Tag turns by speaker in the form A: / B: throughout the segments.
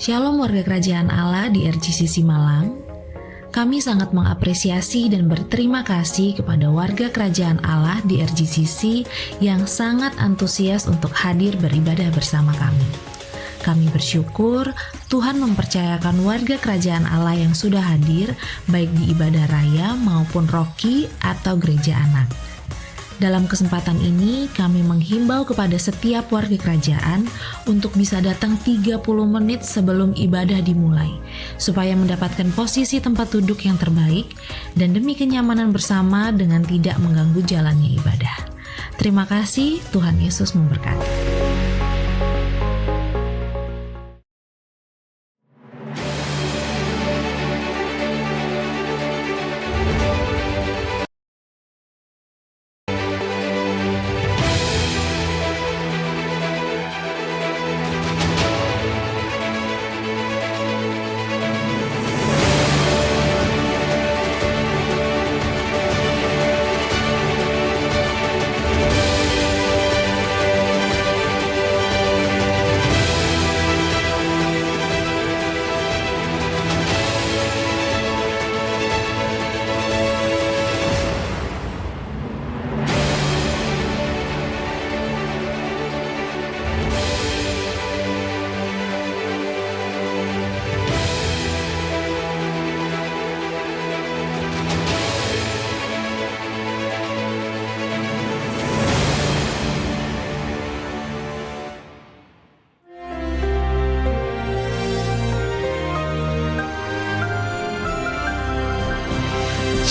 A: Shalom warga kerajaan Allah di RGCC Malang. Kami sangat mengapresiasi dan berterima kasih kepada warga kerajaan Allah di RGCC yang sangat antusias untuk hadir beribadah bersama kami. Kami bersyukur Tuhan mempercayakan warga kerajaan Allah yang sudah hadir baik di ibadah raya maupun roki atau gereja anak. Dalam kesempatan ini, kami menghimbau kepada setiap warga kerajaan untuk bisa datang 30 menit sebelum ibadah dimulai, supaya mendapatkan posisi tempat duduk yang terbaik dan demi kenyamanan bersama dengan tidak mengganggu jalannya ibadah. Terima kasih, Tuhan Yesus memberkati.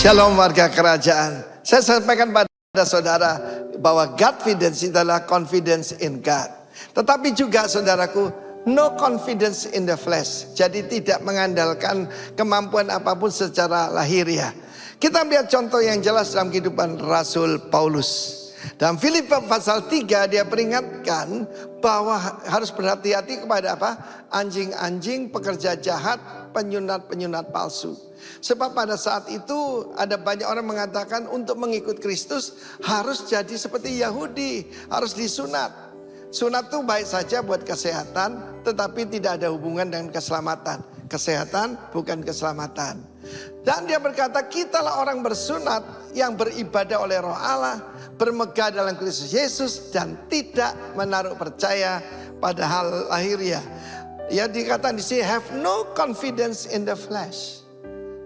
B: Shalom warga kerajaan. Saya sampaikan pada saudara bahwa Godfidence itu adalah confidence in God. Tetapi juga saudaraku, no confidence in the flesh. Jadi tidak mengandalkan kemampuan apapun secara lahiriah. Kita melihat contoh yang jelas dalam kehidupan Rasul Paulus. Dalam Filipi pasal 3 dia peringatkan bahwa harus berhati-hati kepada apa? Anjing-anjing, pekerja jahat, penyunat-penyunat palsu. Sebab pada saat itu ada banyak orang mengatakan untuk mengikut Kristus harus jadi seperti Yahudi, harus disunat. Sunat itu baik saja buat kesehatan, tetapi tidak ada hubungan dengan keselamatan. Kesehatan bukan keselamatan. Dan dia berkata, kitalah orang bersunat yang beribadah oleh Roh Allah, bermegah dalam Kristus Yesus, dan tidak menaruh percaya pada hal lahiriah. Ya, dikatakan di sini, have no confidence in the flesh.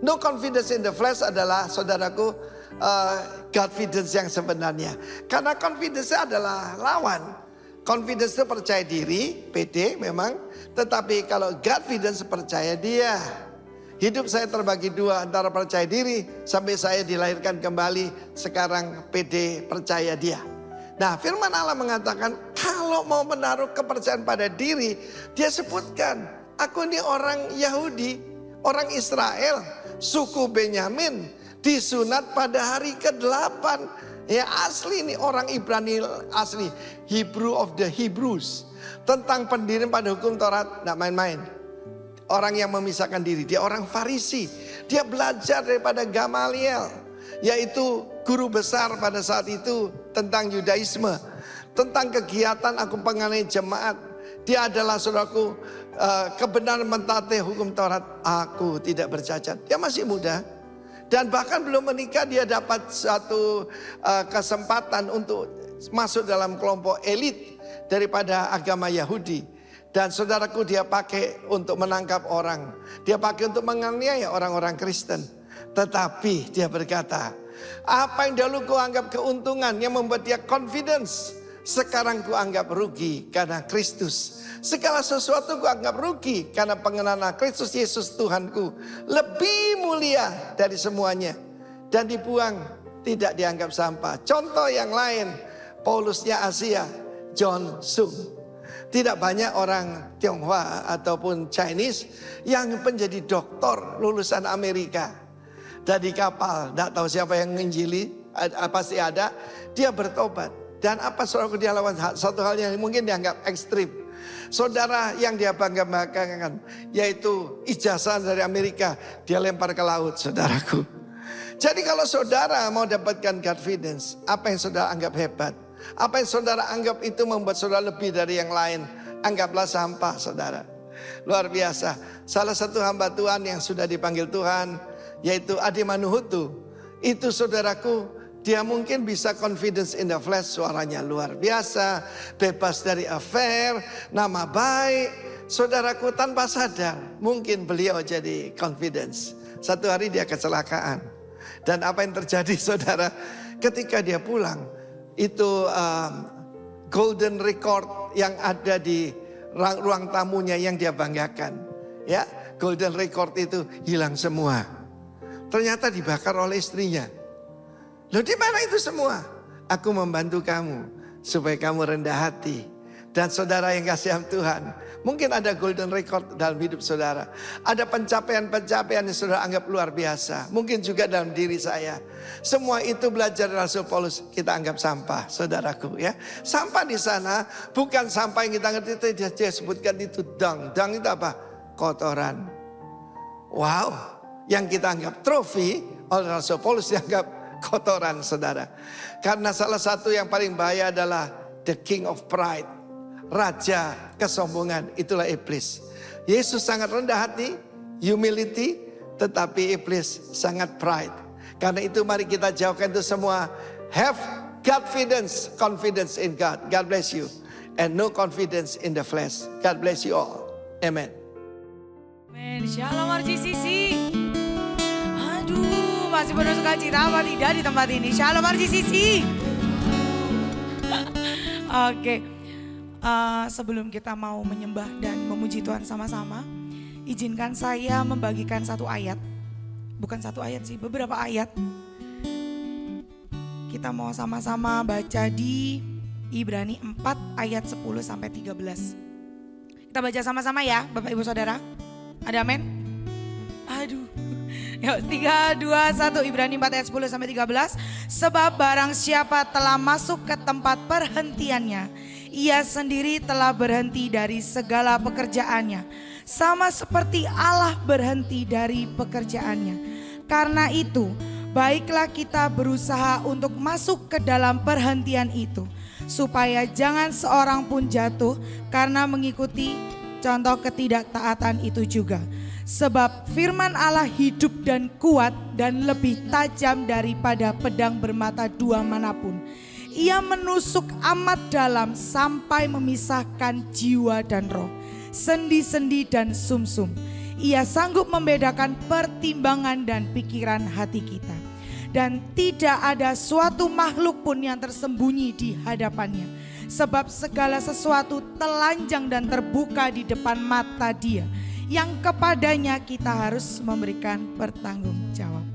B: No confidence in the flesh adalah, saudaraku, confidence yang sebenarnya. Karena confidence adalah lawan. Confidence itu percaya diri, pede memang. Tetapi kalau confidence percaya dia. Hidup saya terbagi dua, antara percaya diri sampai saya dilahirkan kembali. Sekarang pede percaya dia. Nah, firman Allah mengatakan kalau mau menaruh kepercayaan pada diri, dia sebutkan, aku ini orang Yahudi, orang Israel, suku Benyamin, disunat pada hari ke-8. Ya asli nih orang Ibrani asli, Hebrew of the Hebrews. Tentang pendirian pada hukum Taurat, tidak main-main. Orang yang memisahkan diri, dia orang Farisi. Dia belajar daripada Gamaliel, yaitu guru besar pada saat itu tentang Yudaisme. Tentang kegiatan aku penganai jemaat. Dia adalah saudaraku, kebenaran mentaati hukum Taurat. Aku tidak bercacat. Dia masih muda. Dan bahkan belum menikah dia dapat satu kesempatan untuk masuk dalam kelompok elit daripada agama Yahudi. Dan saudaraku, dia pakai untuk menangkap orang. Dia pakai untuk menganiaya orang-orang Kristen. Tetapi dia berkata, apa yang dahulu ku anggap keuntungan yang membuat dia confidence, sekarang ku anggap rugi karena Kristus. Segala sesuatu ku anggap rugi karena pengenalan Kristus Yesus Tuhanku lebih mulia dari semuanya. Dan dibuang, tidak dianggap sampah. Contoh yang lain, Paulusnya Asia, John Sung. Tidak banyak orang Tionghoa ataupun Chinese yang menjadi doktor lulusan Amerika. Dari kapal, tidak tahu siapa yang menginjili, pasti ada. Dia bertobat. Dan apa saudaraku, dia lawan satu hal yang mungkin dianggap ekstrim. Saudara yang dia bangga-banggakan, yaitu ijazah dari Amerika, dia lempar ke laut, saudaraku. Jadi kalau saudara mau dapatkan confidence, apa yang saudara anggap hebat, apa yang saudara anggap itu membuat saudara lebih dari yang lain, anggaplah sampah, saudara. Luar biasa. Salah satu hamba Tuhan yang sudah dipanggil Tuhan, yaitu Adi Manuhutu. Itu saudaraku, dia mungkin bisa confidence in the flesh, suaranya luar biasa, bebas dari affair, nama baik. Saudaraku, tanpa sadar mungkin beliau jadi confidence. Satu hari dia kecelakaan. Dan apa yang terjadi, saudara, ketika dia pulang, itu golden record yang ada di ruang tamunya yang dia banggakan. Ya, golden record itu hilang semua. Ternyata dibakar oleh istrinya. Loh, di mana itu semua? Aku membantu kamu supaya kamu rendah hati. Dan saudara yang kasihan Tuhan, mungkin ada golden record dalam hidup saudara. Ada pencapaian-pencapaian yang saudara anggap luar biasa. Mungkin juga dalam diri saya. Semua itu belajar dari Rasul Paulus, kita anggap sampah, saudaraku ya. Sampah di sana bukan sampah yang kita ngerti, itu dia sebutkan itu dung. Dung itu apa? Kotoran. Wow, yang kita anggap trofi oleh Rasul Paulus dianggap kotoran, saudara. Karena salah satu yang paling bahaya adalah the king of pride. Raja kesombongan, itulah iblis. Yesus sangat rendah hati, humility, tetapi iblis sangat pride. Karena itu mari kita jauhkan itu semua. Have confidence, confidence in God. God bless you. And no confidence in the flesh. God bless you all. Amen.
C: Amen. Shalom RGCC. Aduh, masih penuh sukacita apa tidak di tempat ini? Shalom RGCC. Oke. Sebelum kita mau menyembah dan memuji Tuhan sama-sama, izinkan saya membagikan satu ayat bukan satu ayat sih, beberapa ayat. Kita mau sama-sama baca di Ibrani 4 ayat 10 sampai 13. Kita baca sama-sama ya Bapak Ibu Saudara. Ada amin? Aduh. Yuk 3, 2, 1 Ibrani 4 ayat 10 sampai 13. Sebab barang siapa telah masuk ke tempat perhentiannya, ia sendiri telah berhenti dari segala pekerjaannya, sama seperti Allah berhenti dari pekerjaannya. Karena itu, baiklah kita berusaha untuk masuk ke dalam perhentian itu, supaya jangan seorang pun jatuh karena mengikuti contoh ketidaktaatan itu juga. Sebab firman Allah hidup dan kuat dan lebih tajam daripada pedang bermata dua manapun. Ia menusuk amat dalam sampai memisahkan jiwa dan roh, sendi-sendi dan sumsum. Ia sanggup membedakan pertimbangan dan pikiran hati kita. Dan tidak ada suatu makhluk pun yang tersembunyi di hadapannya. Sebab segala sesuatu telanjang dan terbuka di depan mata Dia, yang kepadanya kita harus memberikan pertanggungjawab.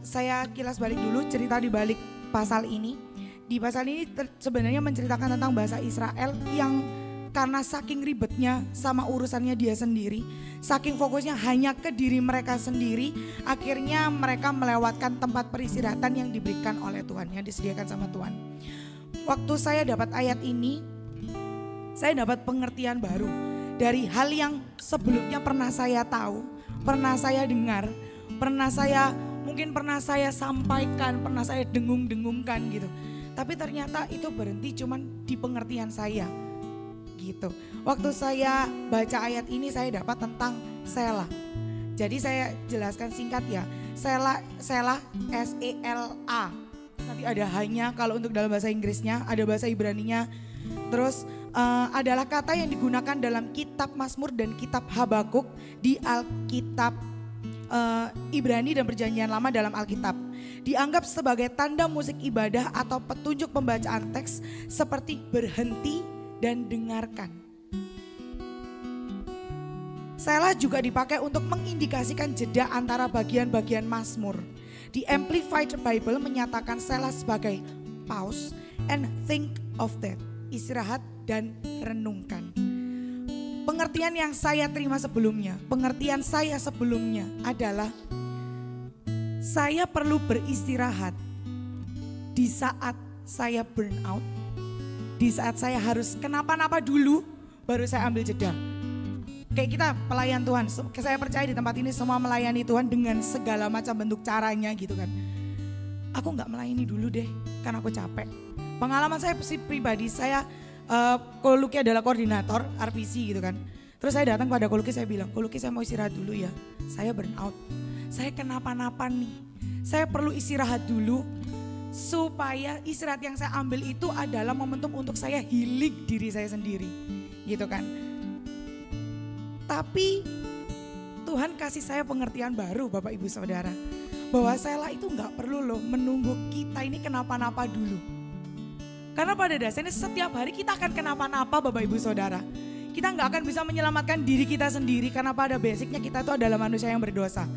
C: Saya kilas balik dulu cerita di balik pasal ini. Di pasal ini sebenarnya menceritakan tentang bangsa Israel yang karena saking ribetnya sama urusannya dia sendiri, saking fokusnya hanya ke diri mereka sendiri, akhirnya mereka melewatkan tempat peristirahatan yang diberikan oleh Tuhan, yang disediakan sama Tuhan. Waktu saya dapat ayat ini, saya dapat pengertian baru dari hal yang sebelumnya pernah saya tahu, pernah saya dengar, pernah saya sampaikan, pernah saya dengung-dengungkan gitu. Tapi ternyata itu berhenti cuman di pengertian saya. Gitu. Waktu saya baca ayat ini saya dapat tentang Selah. Jadi saya jelaskan singkat ya. Selah S-E-L-A. Nanti ada hanya kalau untuk dalam bahasa Inggrisnya, ada bahasa Ibraninya. Terus adalah kata yang digunakan dalam kitab Mazmur dan kitab Habakuk di Alkitab Ibrani dan Perjanjian Lama dalam Alkitab. Dianggap sebagai tanda musik ibadah atau petunjuk pembacaan teks seperti berhenti dan dengarkan. Selah juga dipakai untuk mengindikasikan jeda antara bagian-bagian Mazmur. Di Amplified Bible menyatakan Selah sebagai pause and think of that, istirahat dan renungkan. Pengertian yang saya terima sebelumnya, pengertian saya sebelumnya adalah saya perlu beristirahat di saat saya burn out. Di saat saya harus kenapa-napa dulu, baru saya ambil jeda. Kayak kita pelayan Tuhan, saya percaya di tempat ini semua melayani Tuhan dengan segala macam bentuk caranya gitu kan. Aku gak melayani dulu deh, karena aku capek. Pengalaman saya pribadi, saya Koluki adalah koordinator RPC gitu kan. Terus saya datang pada Koluki, saya bilang, Koluki saya mau istirahat dulu ya, saya burn out. Saya kenapa-napa nih, saya perlu istirahat dulu. Supaya istirahat yang saya ambil itu adalah momentum untuk saya healing diri saya sendiri gitu kan. Tapi Tuhan kasih saya pengertian baru Bapak Ibu Saudara, bahwa Selah itu gak perlu loh menunggu kita ini kenapa-napa dulu. Karena pada dasarnya setiap hari kita akan kenapa-napa Bapak Ibu Saudara. Kita gak akan bisa menyelamatkan diri kita sendiri karena pada basicnya kita itu adalah manusia yang berdosa.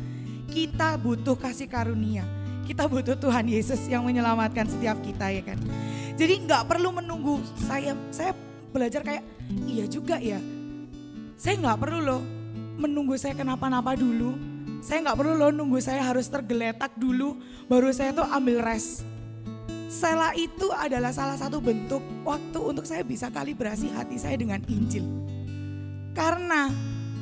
C: Kita butuh kasih karunia. Kita butuh Tuhan Yesus yang menyelamatkan setiap kita ya kan. Jadi gak perlu menunggu. Saya belajar kayak iya juga ya. Saya gak perlu loh menunggu saya kenapa-napa dulu. Saya gak perlu loh nunggu saya harus tergeletak dulu baru saya tuh ambil rest. Selah itu adalah salah satu bentuk waktu untuk saya bisa kalibrasi hati saya dengan Injil. Karena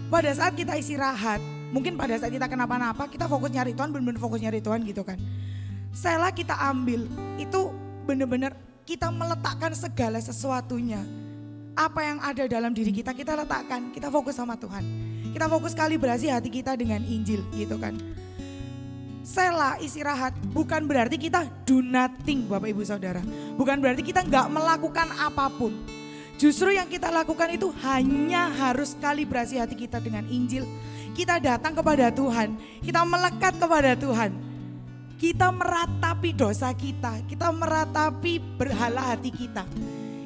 C: pada saat kita istirahat, mungkin pada saat kita kenapa-napa kita fokus nyari Tuhan, benar-benar fokus nyari Tuhan gitu kan. Selah kita ambil itu benar-benar kita meletakkan segala sesuatunya. Apa yang ada dalam diri kita letakkan, kita fokus sama Tuhan. Kita fokus kalibrasi hati kita dengan Injil gitu kan. Selah istirahat bukan berarti kita do nothing Bapak Ibu Saudara. Bukan berarti kita gak melakukan apapun. Justru yang kita lakukan itu hanya harus kalibrasi hati kita dengan Injil. Kita datang kepada Tuhan, kita melekat kepada Tuhan. Kita meratapi dosa kita meratapi berhala hati kita.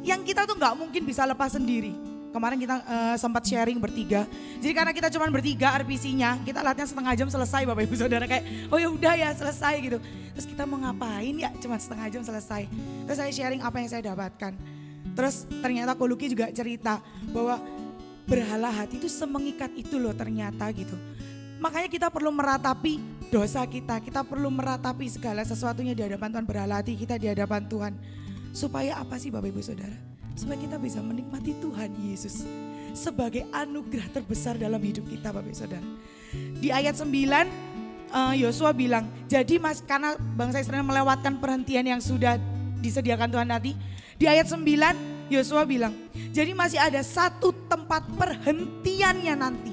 C: Yang kita tuh gak mungkin bisa lepas sendiri. kemarin kita sempat sharing bertiga. Jadi karena kita cuma bertiga RPC-nya, kita latihan setengah jam selesai Bapak Ibu Saudara, kayak oh ya udah ya selesai gitu. Terus kita mau ngapain ya, cuma setengah jam selesai. Terus saya sharing apa yang saya dapatkan. Terus ternyata Ko Luki juga cerita bahwa berhala hati itu semengikat itu loh ternyata gitu. Makanya kita perlu meratapi dosa kita perlu meratapi segala sesuatunya di hadapan Tuhan, berhala hati kita di hadapan Tuhan. Supaya apa sih Bapak Ibu Saudara? Supaya kita bisa menikmati Tuhan Yesus sebagai anugerah terbesar dalam hidup kita Bapak Ibu Saudara. Di ayat 9 Yosua bilang, jadi mas karena bangsa Israel melewatkan perhentian yang sudah disediakan Tuhan tadi. Di ayat 9 Yosua bilang, jadi masih ada satu tempat perhentiannya nanti.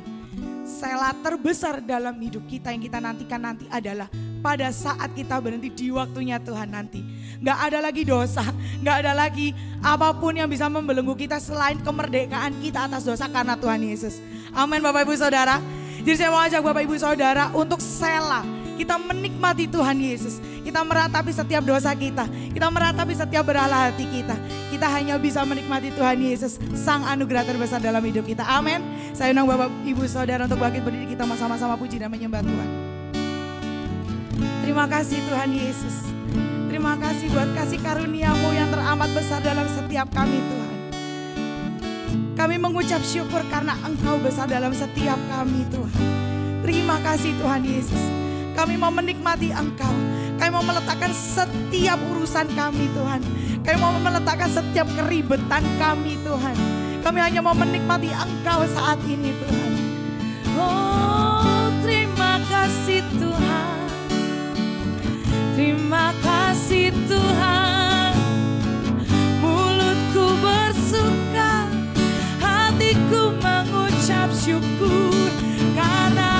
C: Selah terbesar dalam hidup kita yang kita nantikan nanti adalah pada saat kita berhenti di waktunya Tuhan nanti. Gak ada lagi dosa, gak ada lagi apapun yang bisa membelenggu kita selain kemerdekaan kita atas dosa karena Tuhan Yesus. Amin Bapak Ibu Saudara. Jadi saya mau ajak Bapak Ibu Saudara untuk selah. Kita menikmati Tuhan Yesus. Kita meratapi setiap dosa kita. Kita meratapi setiap berhala hati kita. Kita hanya bisa menikmati Tuhan Yesus, sang anugerah terbesar dalam hidup kita. Amin. Saya undang Bapak Ibu Saudara untuk bangkit berdiri, kita sama-sama puji dan menyembah Tuhan. Terima kasih Tuhan Yesus. Terima kasih buat kasih karunia-Mu yang teramat besar dalam setiap kami Tuhan. Kami mengucap syukur karena Engkau besar dalam setiap kami Tuhan. Terima kasih Tuhan Yesus. Kami mau menikmati Engkau. Kami mau meletakkan setiap urusan kami Tuhan. Kami mau meletakkan setiap keribetan kami Tuhan. Kami hanya mau menikmati Engkau saat ini Tuhan. Oh terima kasih Tuhan. Terima kasih Tuhan. Mulutku bersuka, hatiku mengucap syukur karena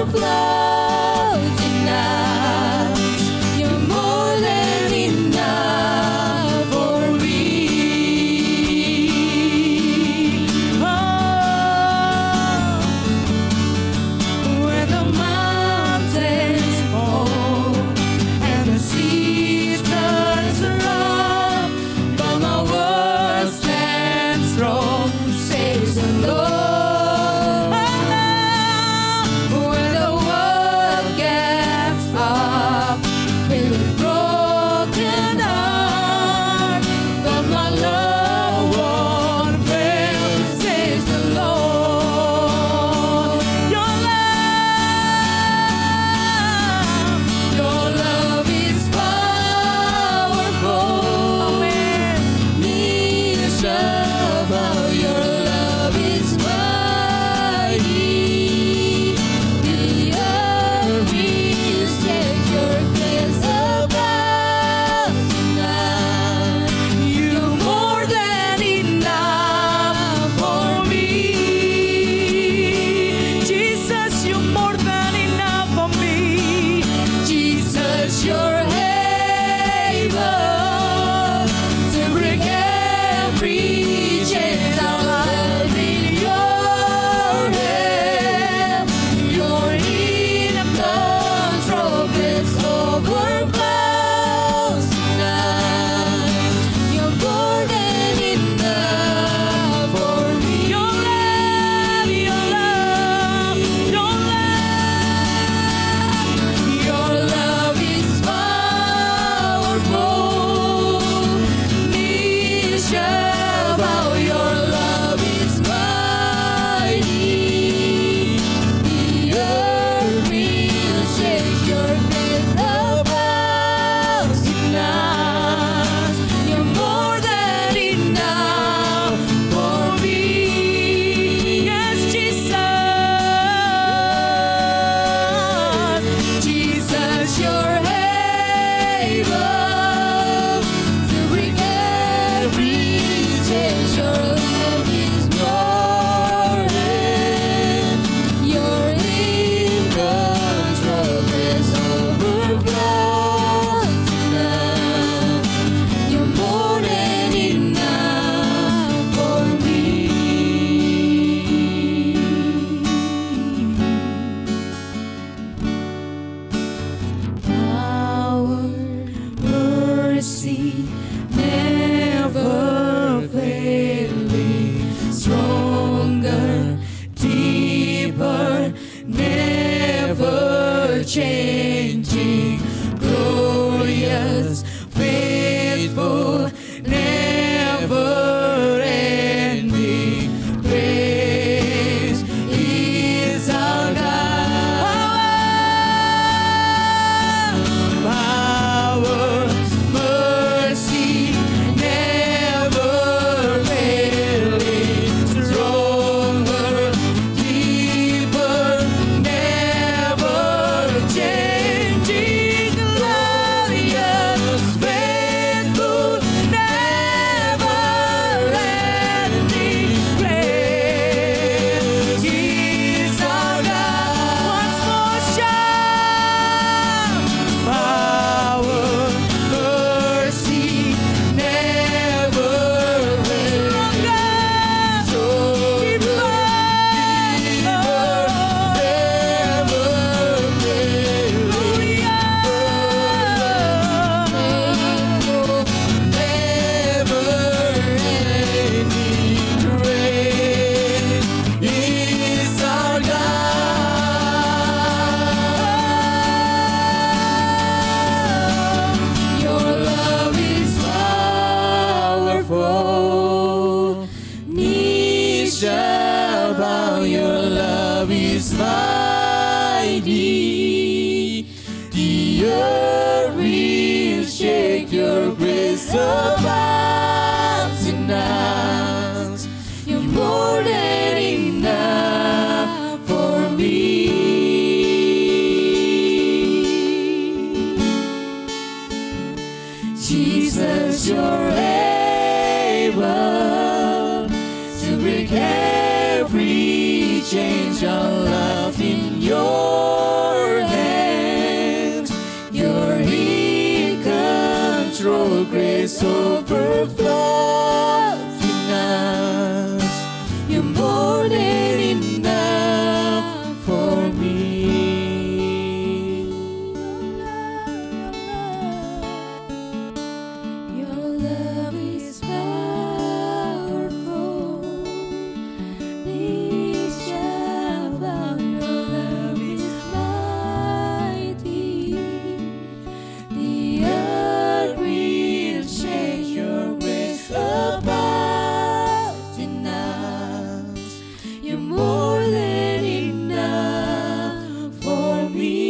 D: Overflow tonight. You're more
C: changing, glorious, faithful, never ending grace is our God. Power, mercy, never failing, stronger, deeper, never changing, glorious, faithful, never ending grace is our God. Once more shout, power, mercy, never failing, stronger, your love is powerful. Knees shall bow, your love is mighty. The earth will shake, your grace abounds in us. You're more than enough for me. Jesus, you're able to break every chain. Your love in your hands. You're in control. Grace overflows in us. You're more than enough for me. Your love is powerful. Knees shall bow. Your love is mighty. The earth will shake. Your grace abounds in us. You're more than enough for me.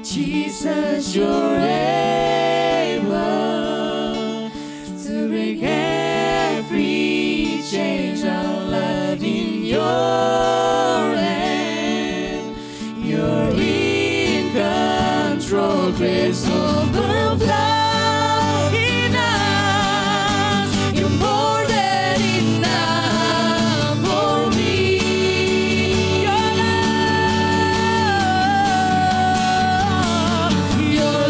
C: Jesus, you're able to break every chain. Our love in your hand. You're in control. Grace overflow in us. You're more than enough for me. Your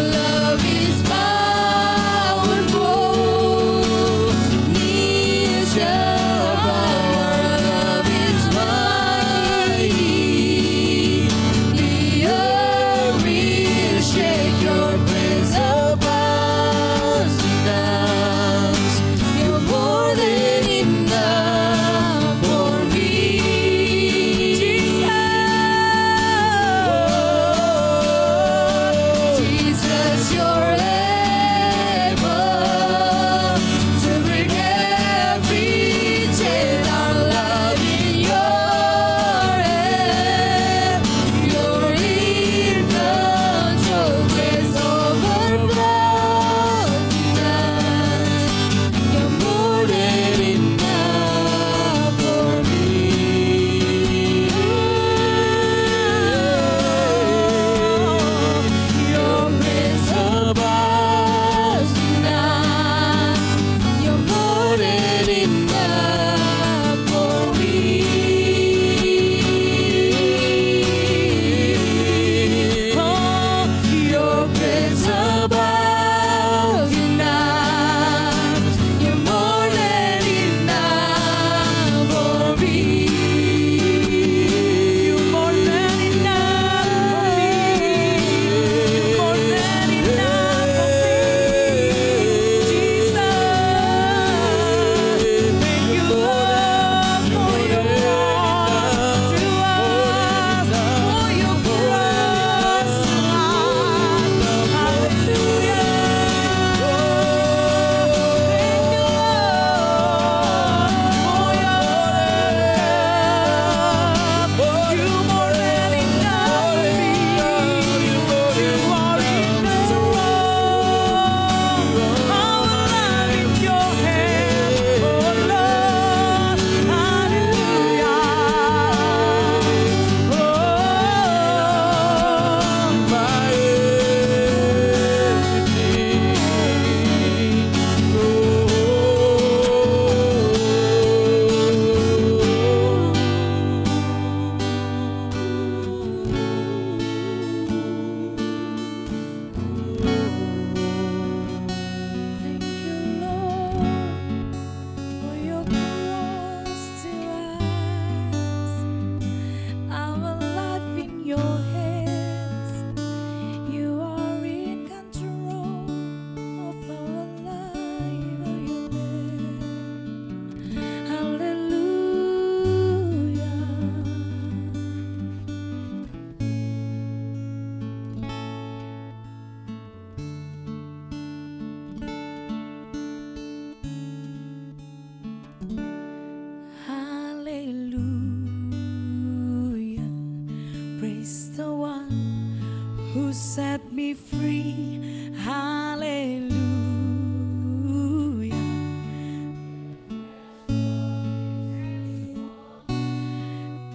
C: set me free. Hallelujah.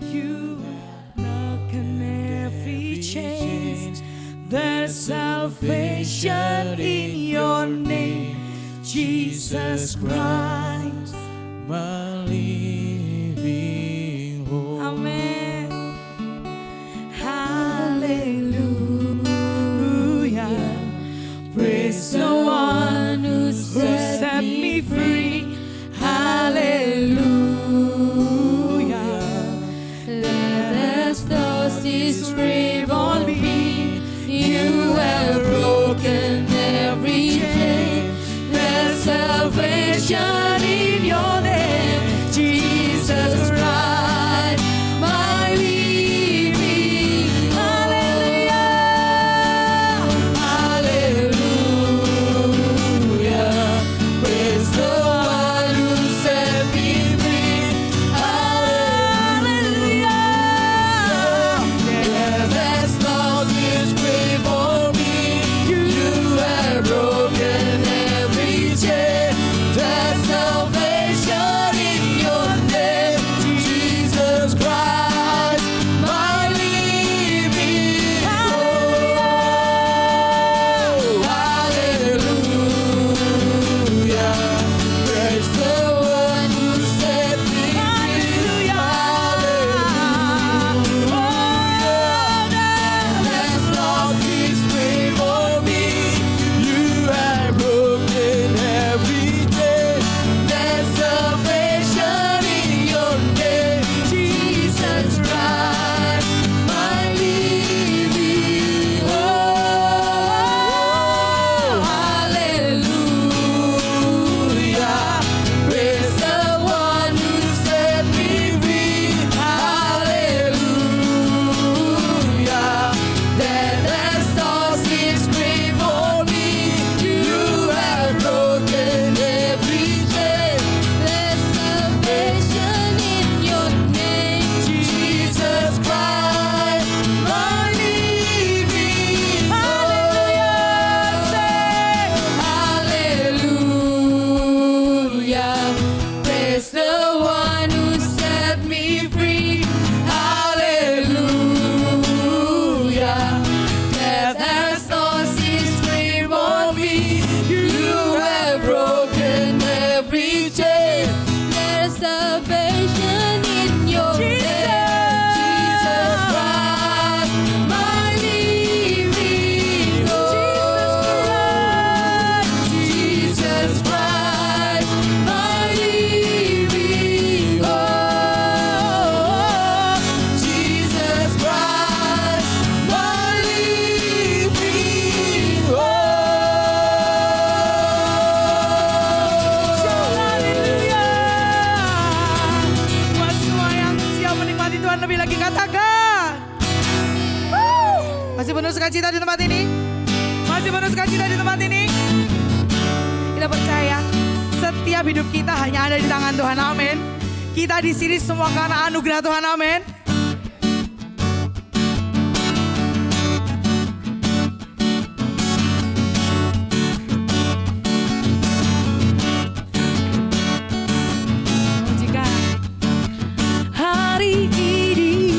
C: You have broken every chain. There's salvation in your name, Jesus Christ,
D: my living hope.
C: Amen. Hallelujah. Praise the one who set me free. Hallelujah. Let us toss this grave on me. You have broken every chain. There's salvation in your name, Jesus Christ, my living. Hallelujah, hallelujah. Praise the one who set me free. Hallelujah. Yes, there's no disgrace for me. You have broken every chain. There's salvation in your name, Jesus Christ, my living hope. Hallelujah. Praise the one who set me free. Hallelujah. There's no disgrace for me. You have broken every chain. There's salvation in your name, Jesus Christ, my living hope. Hallelujah. Praise the one who set me free. Hallelujah. That there's no disgrace for me. You have broken every chain. There's salvation in your name, Jesus Christ, my living hope. Say hallelujah. Praise the one who set me free. Hallelujah. Death has no disgrace for me. You have broken every chain. There's salvation in your name, Jesus Christ, my living hope. Jesus Christ, my living hope. Jesus Christ, my living hope. Haleluya. Buat semua yang siap menikmati Tuhan lebih lagi, katakan. Masih penuh sukacita di tempat ini? Masih penuh sukacita di tempat ini? Kita percaya setiap hidup kita hanya ada di tangan Tuhan, amin. Kita di sini semua karena anugerah Tuhan, amin. Jika hari ini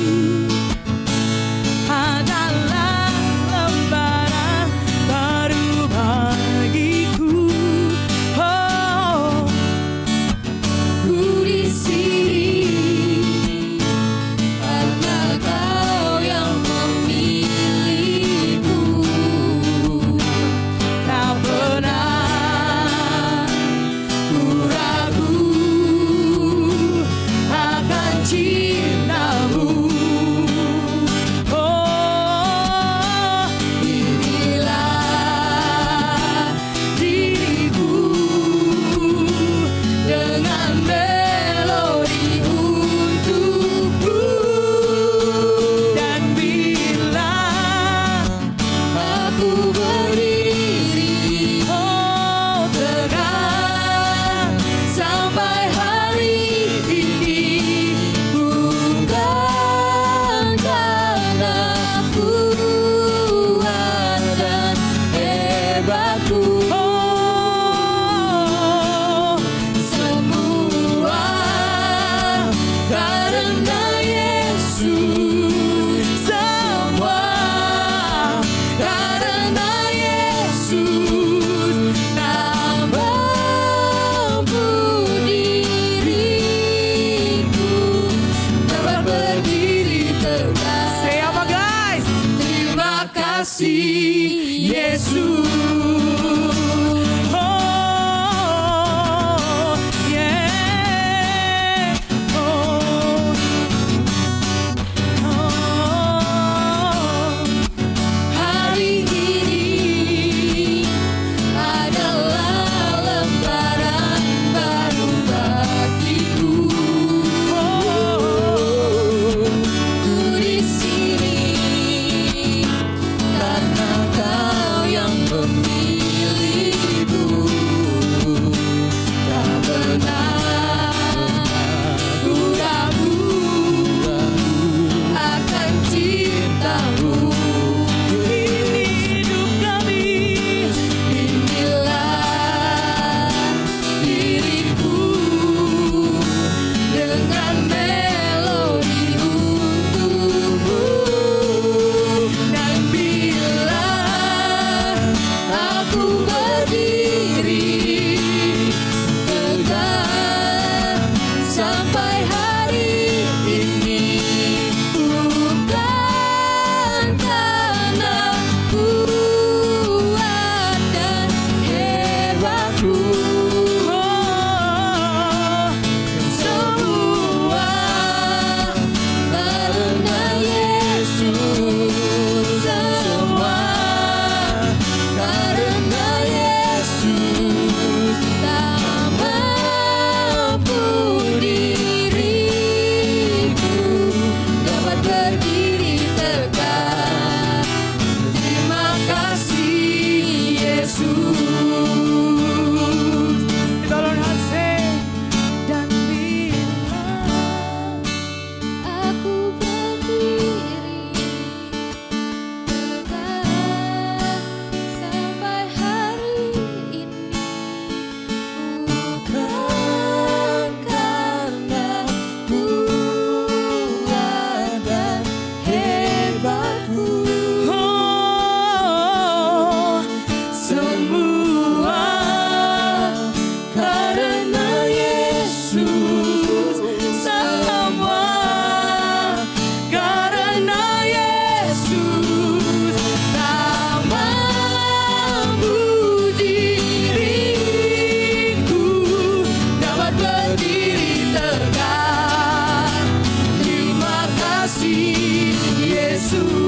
C: adalah lembaran baru bagiku, oh, ku di sini karena Kau yang memilihku. Tak pernah ku ragu akan cinta-Mu. Oh, inilah diriku dengan melodi untukmu. Dan bila aku berdiri, oh, tegak sampai hari ini, ku
D: dengan melodi untukmu. Dan bila aku berdiri tegak sampai hari ini, bukan karena kuat dan hebatku, semua karena Yesus, semua karena Yesus. Tak mampu diriku dapat berdiri tegak. Terima kasih Yesus.
C: Kita ulun hasih. Dan bila
D: Aku berdiri tegak sampai hari ini, bukan karena kuat dan hebatku, semua karena Yesus, semua karena Yesus. Tak mampu diriku dapat berdiri tegak. Terima kasih Yesus.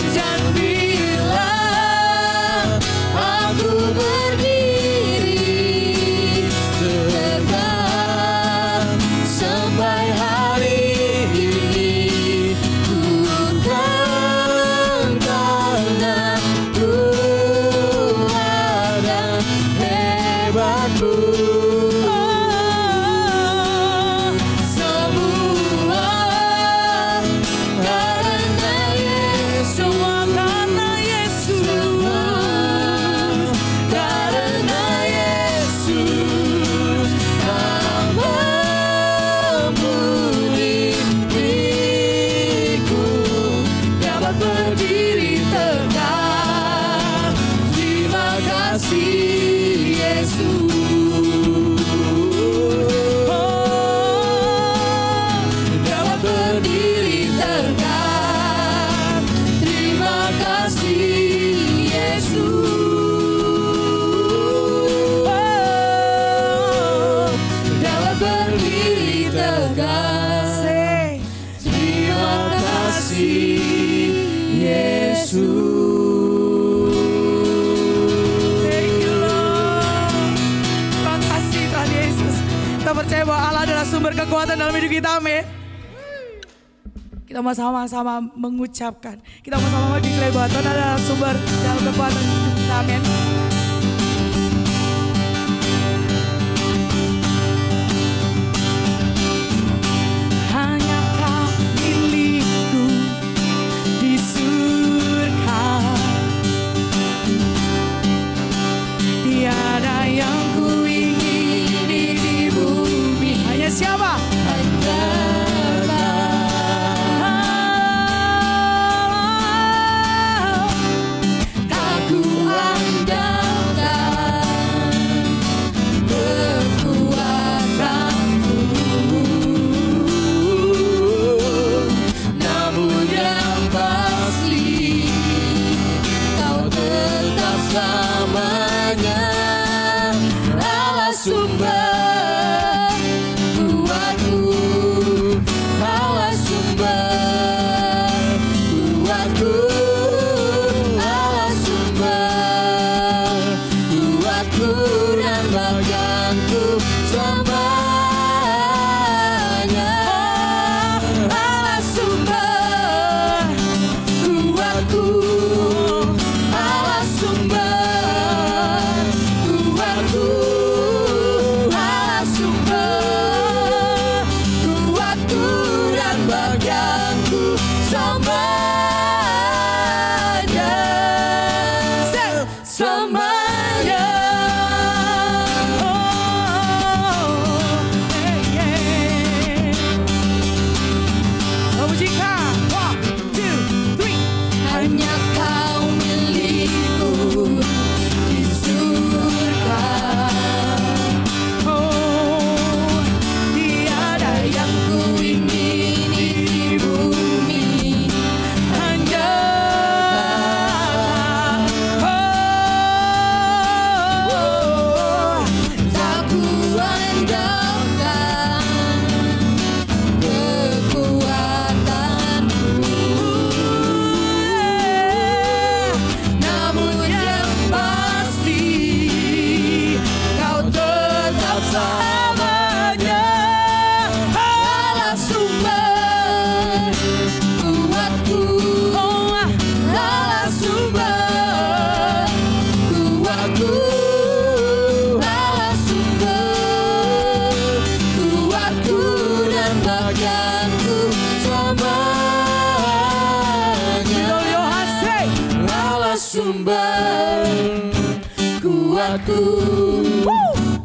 D: Dan bila aku berdiri tegak sampai hari ini, bukan karena kuat dan hebatku, semua karena Yesus, semua karena Yesus, karena Yesus. Tak mampu diriku dapat berdiri tegak. Terima kasih Yesus. Dapat berdiri tegak. Terima kasih Yesus. Dapat berdiri tegak.
C: Say.
D: Terima kasih Yesus.
C: Thank you Lord. Terima kasih Tuhan Yesus. Kita percaya bahwa Allah adalah sumber kekuatan dalam hidup kita, amin. Kita mau sama-sama mengucapkan, kita mau sama-sama diklaim bahwa Tuhan adalah sumber dalam kekuatan hidup kita, amin. Hanya Kau milikku di surga, tiada yang ku ingini di bumi. Hanya siapa?
D: Hanya tak ku andalkan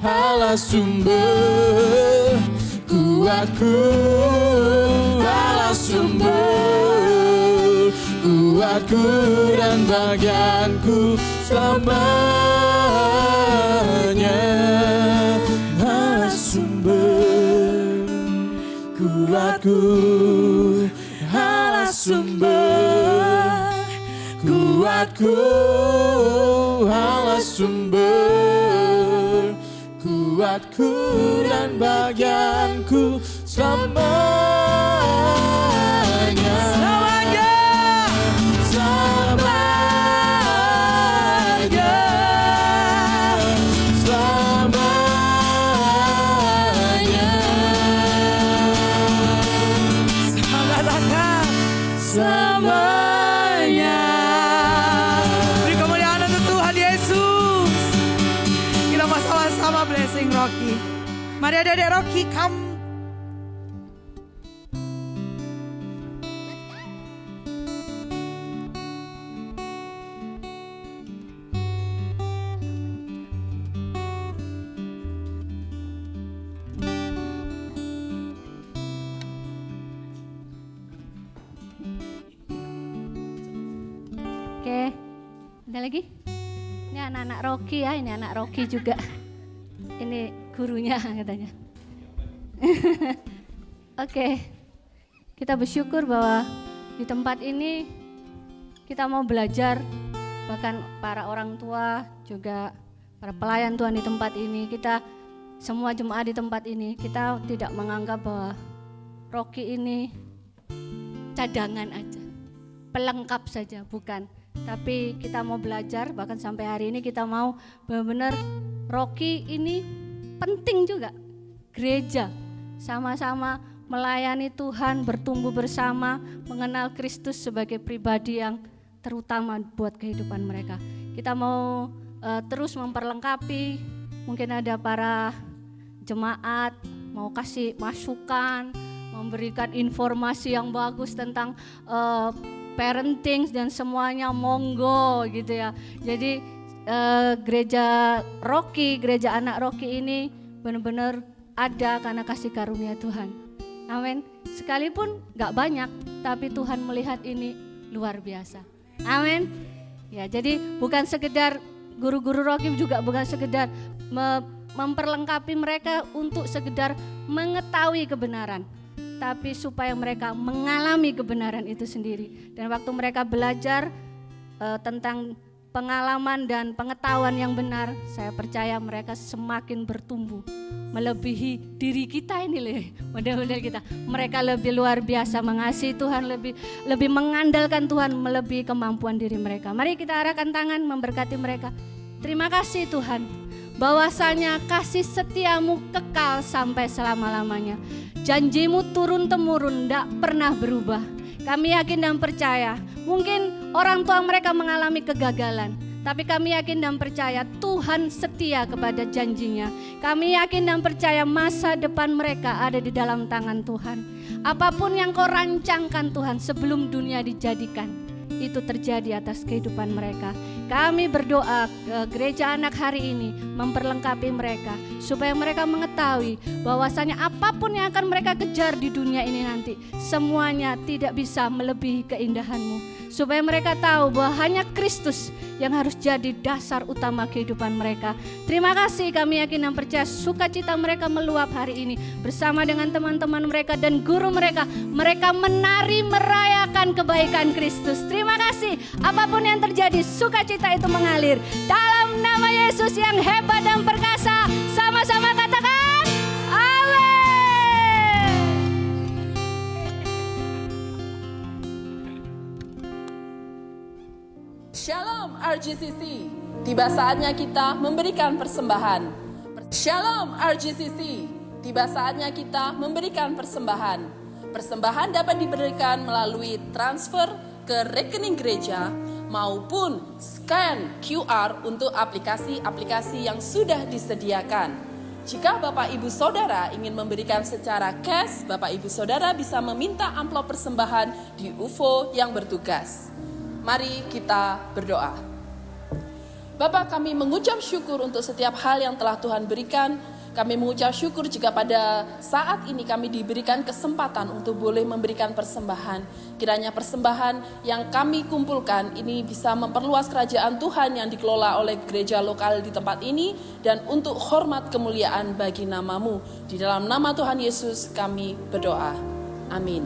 D: Allah sumber kuatku, Allah sumber kuatku dan bagianku selamanya. Allah sumber kuatku, Allah sumber kuatku, Allah sumber kuatku dan bagianku selamanya. Selamanya, selamanya,
C: Katakan
D: selamanya.
C: beri kemuliaan untuk Tuhan Yesus. Kita mau sama-sama blessing Rocky. Mari adik-adik Rocky, come.
E: Oke, ada lagi? Ini anak-anak Rocky ya, ini anak Rocky juga. Ini gurunya katanya. Oke, kita bersyukur bahwa di tempat ini kita mau belajar, bahkan para orang tua juga para pelayan Tuhan di tempat ini, kita semua jemaat di tempat ini, kita tidak menganggap bahwa Rocky ini cadangan aja, pelengkap saja, bukan. Tapi kita mau belajar, bahkan sampai hari ini kita mau benar-benar Rocky ini penting juga. Gereja sama-sama melayani Tuhan, bertumbuh bersama, mengenal Kristus sebagai pribadi yang terutama buat kehidupan mereka. Kita mau terus memperlengkapi, mungkin ada para jemaat mau kasih masukan, memberikan informasi yang bagus tentang parenting dan semuanya, monggo gitu ya. Jadi gereja Rocky, gereja anak Rocky ini benar-benar ada karena kasih karunia Tuhan. Amin. Sekalipun gak banyak, tapi Tuhan melihat ini luar biasa. Amin. Ya, jadi bukan sekedar guru-guru Rocky, juga bukan sekedar memperlengkapi mereka untuk sekedar mengetahui kebenaran, tapi supaya mereka mengalami kebenaran itu sendiri. Dan waktu mereka belajar tentang pengalaman dan pengetahuan yang benar, saya percaya mereka semakin bertumbuh, melebihi diri kita ini loh, model-model kita. Mereka lebih luar biasa mengasihi Tuhan, lebih mengandalkan Tuhan, melebihi kemampuan diri mereka. Mari kita arahkan tangan memberkati mereka. Terima kasih Tuhan, bahwasanya kasih setiamu kekal sampai selama-lamanya. Janjimu turun-temurun, tidak pernah berubah. Kami yakin dan percaya, mungkin orang tua mereka mengalami kegagalan, tapi kami yakin dan percaya Tuhan setia kepada janjinya. Kami yakin dan percaya masa depan mereka ada di dalam tangan Tuhan. Apapun yang kau rancangkan Tuhan sebelum dunia dijadikan, itu terjadi atas kehidupan mereka. Kami berdoa gereja anak hari ini memperlengkapi mereka supaya mereka mengetahui bahwasanya apapun yang akan mereka kejar di dunia ini nanti, semuanya tidak bisa melebihi keindahan-Mu. Supaya mereka tahu bahwa hanya Kristus yang harus jadi dasar utama kehidupan mereka. Terima kasih, kami yakin dan percaya sukacita mereka meluap hari ini bersama dengan teman-teman mereka dan guru mereka. Mereka menari merayakan kebaikan Kristus. Terima kasih, apapun yang terjadi sukacita itu mengalir. Dalam nama Yesus yang hebat dan perkasa, sama-sama katakan amin.
F: Shalom RGCC, tiba saatnya kita memberikan persembahan. Shalom RGCC, tiba saatnya kita memberikan persembahan. Persembahan dapat diberikan melalui transfer ke rekening gereja maupun scan QR untuk aplikasi-aplikasi yang sudah disediakan. Jika Bapak Ibu Saudara ingin memberikan secara cash, Bapak Ibu Saudara bisa meminta amplop persembahan di UFO yang bertugas. Mari kita berdoa. Bapa, kami mengucap syukur untuk setiap hal yang telah Tuhan berikan. Kami mengucap syukur jika pada saat ini kami diberikan kesempatan untuk boleh memberikan persembahan. Kiranya persembahan yang kami kumpulkan ini bisa memperluas kerajaan Tuhan yang dikelola oleh gereja lokal di tempat ini, dan untuk hormat kemuliaan bagi namamu. Di dalam nama Tuhan Yesus kami berdoa. Amin.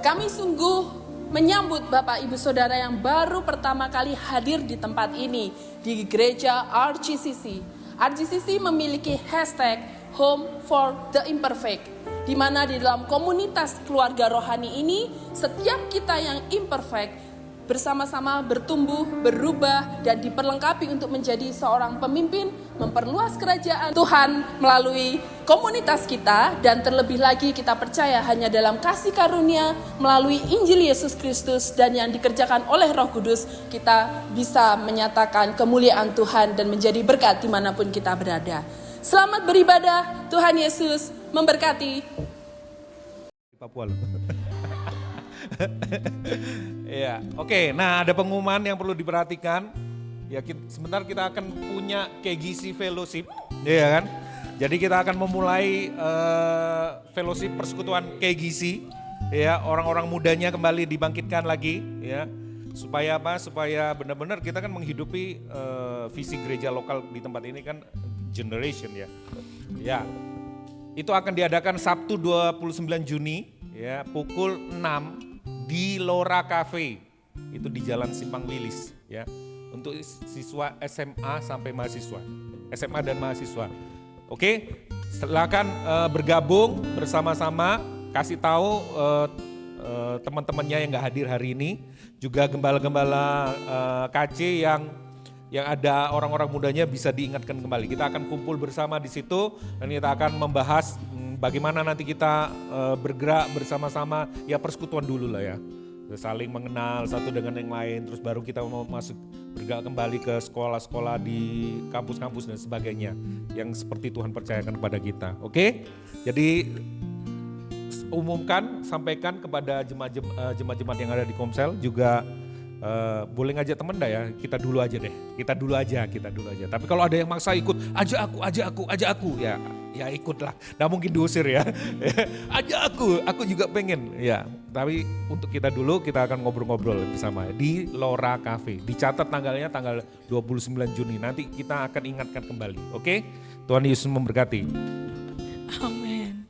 F: Kami sungguh menyambut Bapak Ibu Saudara yang baru pertama kali hadir di tempat ini, di gereja RGCC. RGCC memiliki hashtag Home for the Imperfect, di mana di dalam komunitas keluarga rohani ini, setiap kita yang imperfect bersama-sama bertumbuh, berubah, dan diperlengkapi untuk menjadi seorang pemimpin, memperluas kerajaan Tuhan melalui komunitas kita, dan terlebih lagi kita percaya hanya dalam kasih karunia melalui Injil Yesus Kristus dan yang dikerjakan oleh Roh Kudus, kita bisa menyatakan kemuliaan Tuhan dan menjadi berkat dimanapun kita berada. Selamat beribadah, Tuhan Yesus memberkati.
G: Papua loh. Ya, oke. Nah, ada pengumuman yang perlu diperhatikan. Ya, sebentar kita akan punya KGC Fellowship, ya kan? Jadi kita akan memulai fellowship persekutuan KGC, ya, orang-orang mudanya kembali dibangkitkan lagi, ya. Supaya apa? Supaya benar-benar kita kan menghidupi visi gereja lokal di tempat ini kan generation, ya. Ya. Itu akan diadakan Sabtu 29 Juni, ya, pukul 6 di Lora Cafe, itu di Jalan Simpang Wilis, ya, untuk siswa SMA sampai mahasiswa, SMA dan mahasiswa. Oke, silakan bergabung bersama-sama, kasih tahu teman-temannya yang nggak hadir hari ini, juga gembala-gembala KC yang ada orang-orang mudanya bisa diingatkan kembali. Kita akan kumpul bersama di situ dan kita akan membahas bagaimana nanti kita bergerak bersama-sama, ya persekutuan dulu lah ya. Saling mengenal satu dengan yang lain, terus baru kita mau masuk bergerak kembali ke sekolah-sekolah di kampus-kampus dan sebagainya yang seperti Tuhan percayakan kepada kita. Oke? Jadi umumkan, sampaikan kepada jemaat-jemaat yang ada di Komsel juga. Boleh ngajak temen dah ya, kita dulu aja deh, kita dulu aja. Tapi kalau ada yang maksa ikut, ajak aku, ya ikutlah. Nggak mungkin diusir ya, ajak aku juga pengen, ya. Tapi untuk kita dulu, kita akan ngobrol-ngobrol bersama di Lora Cafe. Dicatat tanggalnya tanggal 29 Juni, nanti kita akan ingatkan kembali, oke? Tuhan Yesus memberkati.
C: Amin.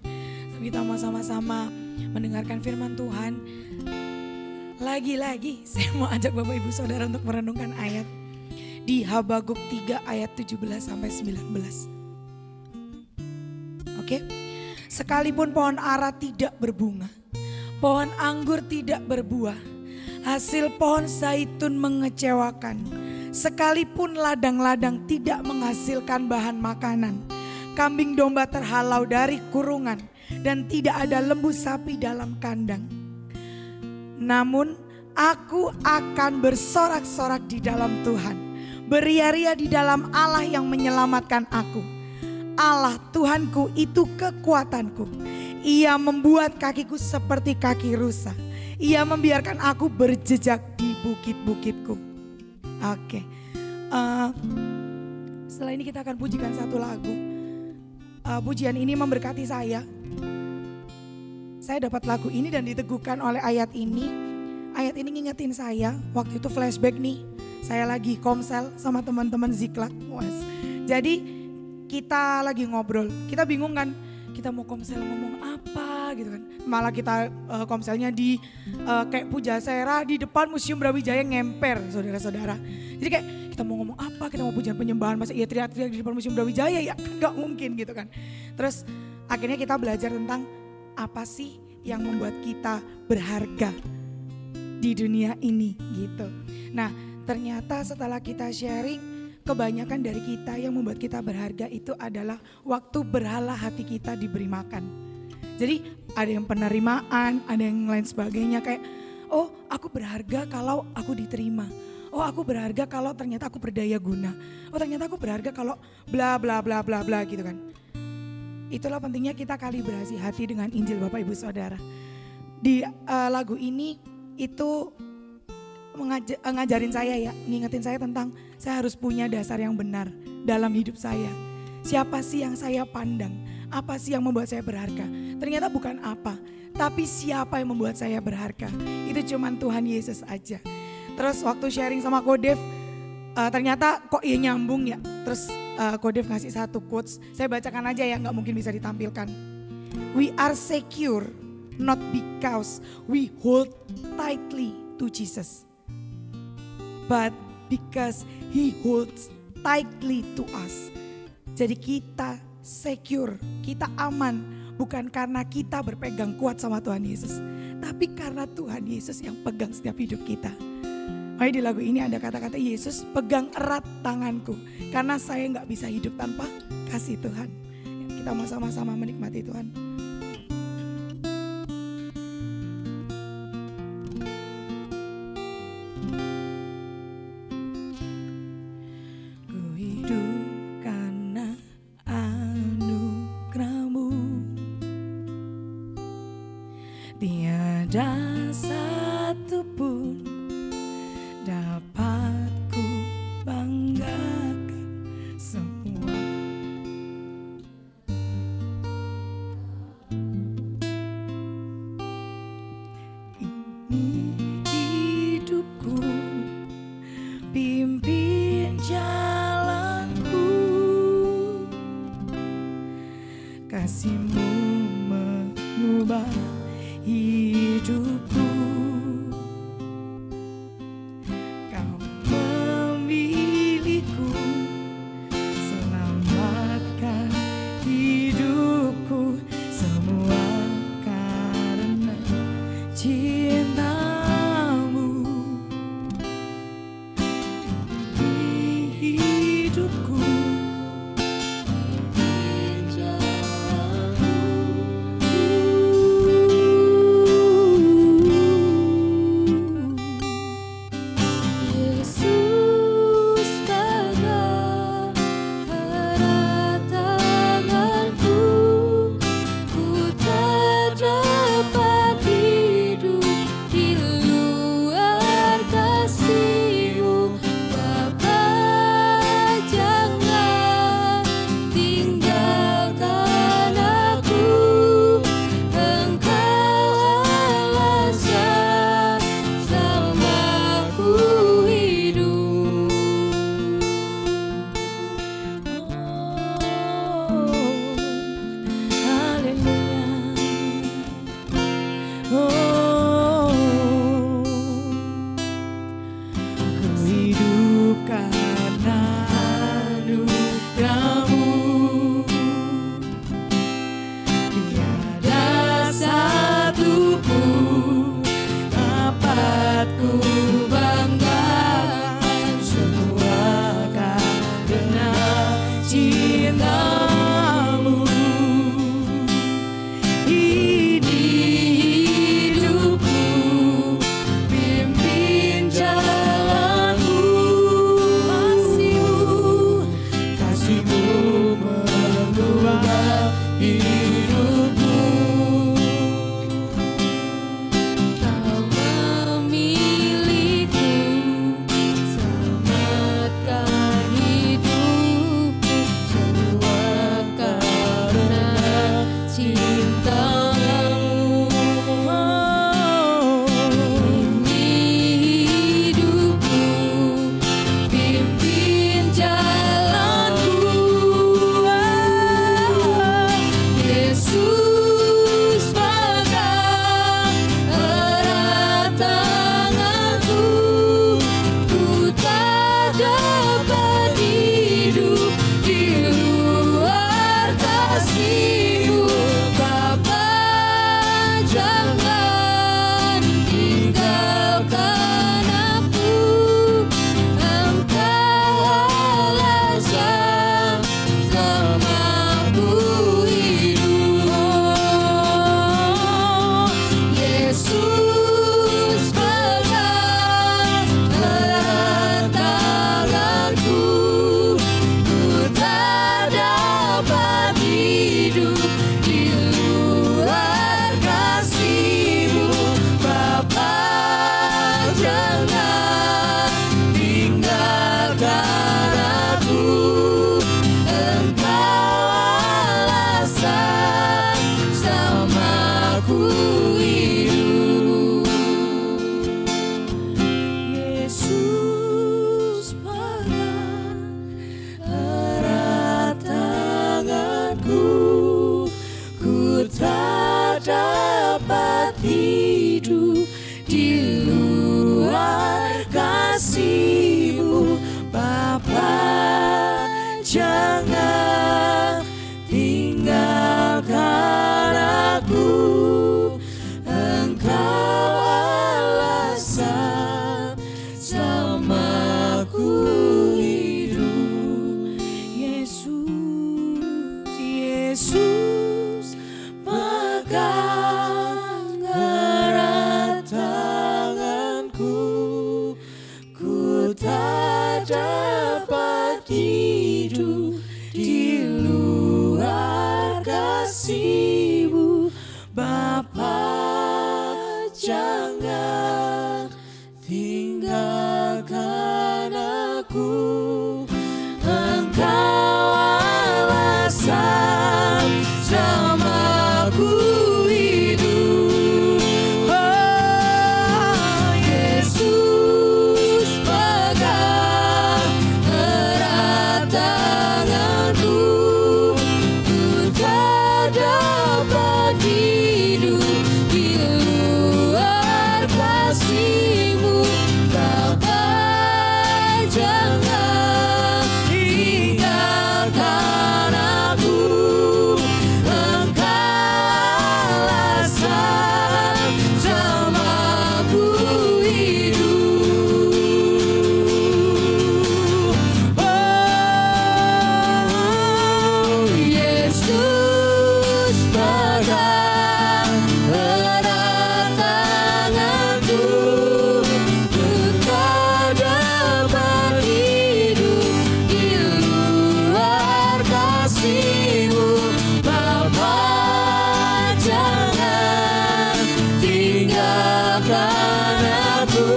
C: Kita mau sama-sama mendengarkan firman Tuhan. Lagi-lagi saya mau ajak Bapak Ibu Saudara untuk merenungkan ayat di Habakuk 3 ayat 17 sampai 19. Oke. Sekalipun pohon ara tidak berbunga, pohon anggur tidak berbuah, hasil pohon zaitun mengecewakan, sekalipun ladang-ladang tidak menghasilkan bahan makanan, kambing domba terhalau dari kurungan, dan tidak ada lembu sapi dalam kandang. Namun aku akan bersorak-sorak di dalam Tuhan, beria-ria di dalam Allah yang menyelamatkan aku. Allah Tuhanku itu kekuatanku. Ia membuat kakiku seperti kaki rusa. Ia membiarkan aku berjejak di bukit-bukitku. Oke. Setelah ini kita akan pujikan satu lagu. Pujian ini memberkati saya. Saya dapat lagu ini dan diteguhkan oleh ayat ini. Ayat ini ngingetin saya, waktu itu flashback nih. Saya lagi komsel sama teman-teman Ziklat. Jadi kita lagi ngobrol, kita bingung kan, kita mau komsel ngomong apa gitu kan. Malah kita komselnya di kayak Pujasera di depan Museum Brawijaya ngemper, saudara-saudara. Jadi kayak kita mau ngomong apa, kita mau pujian penyembahan, masa iya teriak-teriak di depan Museum Brawijaya, ya kan gak mungkin gitu kan. Terus akhirnya kita belajar tentang apa sih yang membuat kita berharga di dunia ini gitu. Nah ternyata setelah kita sharing, kebanyakan dari kita yang membuat kita berharga itu adalah waktu berhala hati kita diberi makan. Jadi ada yang penerimaan, ada yang lain sebagainya, kayak oh aku berharga kalau aku diterima. Oh aku berharga kalau ternyata aku berdaya guna. Oh ternyata aku berharga kalau bla bla bla bla bla gitu kan. Itulah pentingnya kita kalibrasi hati dengan Injil Bapak Ibu Saudara. Di lagu ini itu ngajarin saya ya, ngingetin saya tentang saya harus punya dasar yang benar dalam hidup saya. Siapa sih yang saya pandang? Apa sih yang membuat saya berharga? Ternyata bukan apa, tapi siapa yang membuat saya berharga. Itu cuman Tuhan Yesus aja. Terus waktu sharing sama Kodev, ternyata kok iya nyambung ya. Terus Kodev ngasih satu quotes, saya bacakan aja ya, gak mungkin bisa ditampilkan. We are secure not because we hold tightly to Jesus, but because He holds tightly to us. Jadi kita secure, kita aman, bukan karena kita berpegang kuat sama Tuhan Yesus, tapi karena Tuhan Yesus yang pegang setiap hidup kita. Makanya di lagu ini ada kata-kata Yesus pegang erat tanganku, karena saya gak bisa hidup tanpa kasih Tuhan. Kita mau sama-sama menikmati Tuhan.
H: Tiada satu pun dapat ku banggakan, semua ini hidupku, pimpin jalanku, kasih-Mu mengubah hidupku. Kau memilihku, selamatkan hidupku, semua karena cinta-Mu. Di hidupku,
D: ku tak dapat hidup di luar kasih-Mu. Bapa, jangan tinggalkan aku, Engkau alasan selamaku hidup.
H: Yesus,
D: Pegang erat tanganku, ku tak dapat hidup di luar kasih-Mu. Bapa, jangan tinggalkan aku, Engkau alasan selamaku hidup. Oh, Yesus, pegang erat tanganku, ku tak dapat hidup di luar kasih-Mu. Bapa, jangan tinggalkan aku, Engkau alasan selamaku hidup. Oh, Yesus, pegang erat tanganku, ku tak dapat hidup di luar kasih-Mu. Bapa, jangan tinggalkan aku,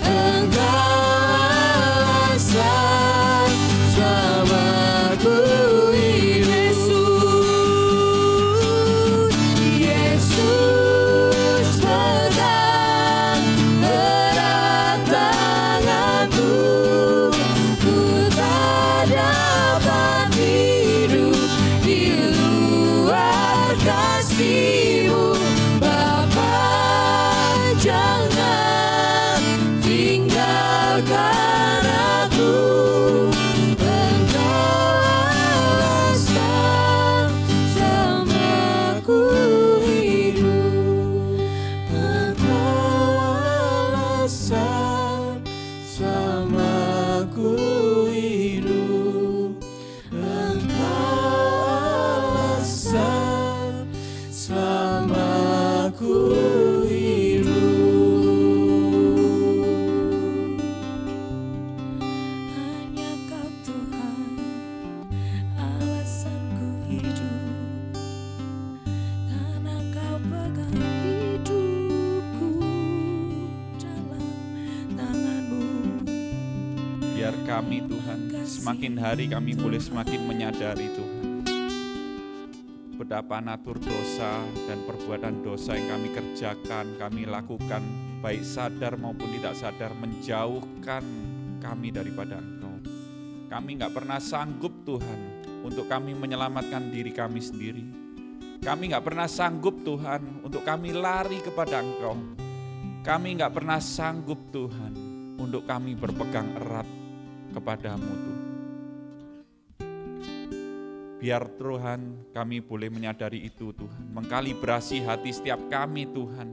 D: Engkau alasan selamaku hidup. Yesus, pegang erat tanganku, ku tak dapat hidup di luar kasih-Mu. Bapa, jangan tinggalkan aku, Engkau alasan selamaku hidup. Engkau alasan selamaku hidup. Engkau alasan selamaku hidup.
H: hanya Kau Tuhan, alasanku hidup. Karena Kau pegang hidupku dalam tangan-Mu.
I: Biar kami Tuhan, semakin hari kami boleh semakin menyadari Tuhan, betapa natur dosa dan perbuatan dosa yang kami kerjakan, kami lakukan, baik sadar maupun tidak sadar, menjauhkan kami daripada Engkau. Kami gak pernah sanggup Tuhan untuk kami menyelamatkan diri kami sendiri. Kami gak pernah sanggup Tuhan untuk kami lari kepada Engkau. Kami gak pernah sanggup Tuhan untuk kami berpegang erat kepadamu Tuhan. Biar Tuhan kami boleh menyadari itu Tuhan, mengkalibrasi hati setiap kami Tuhan,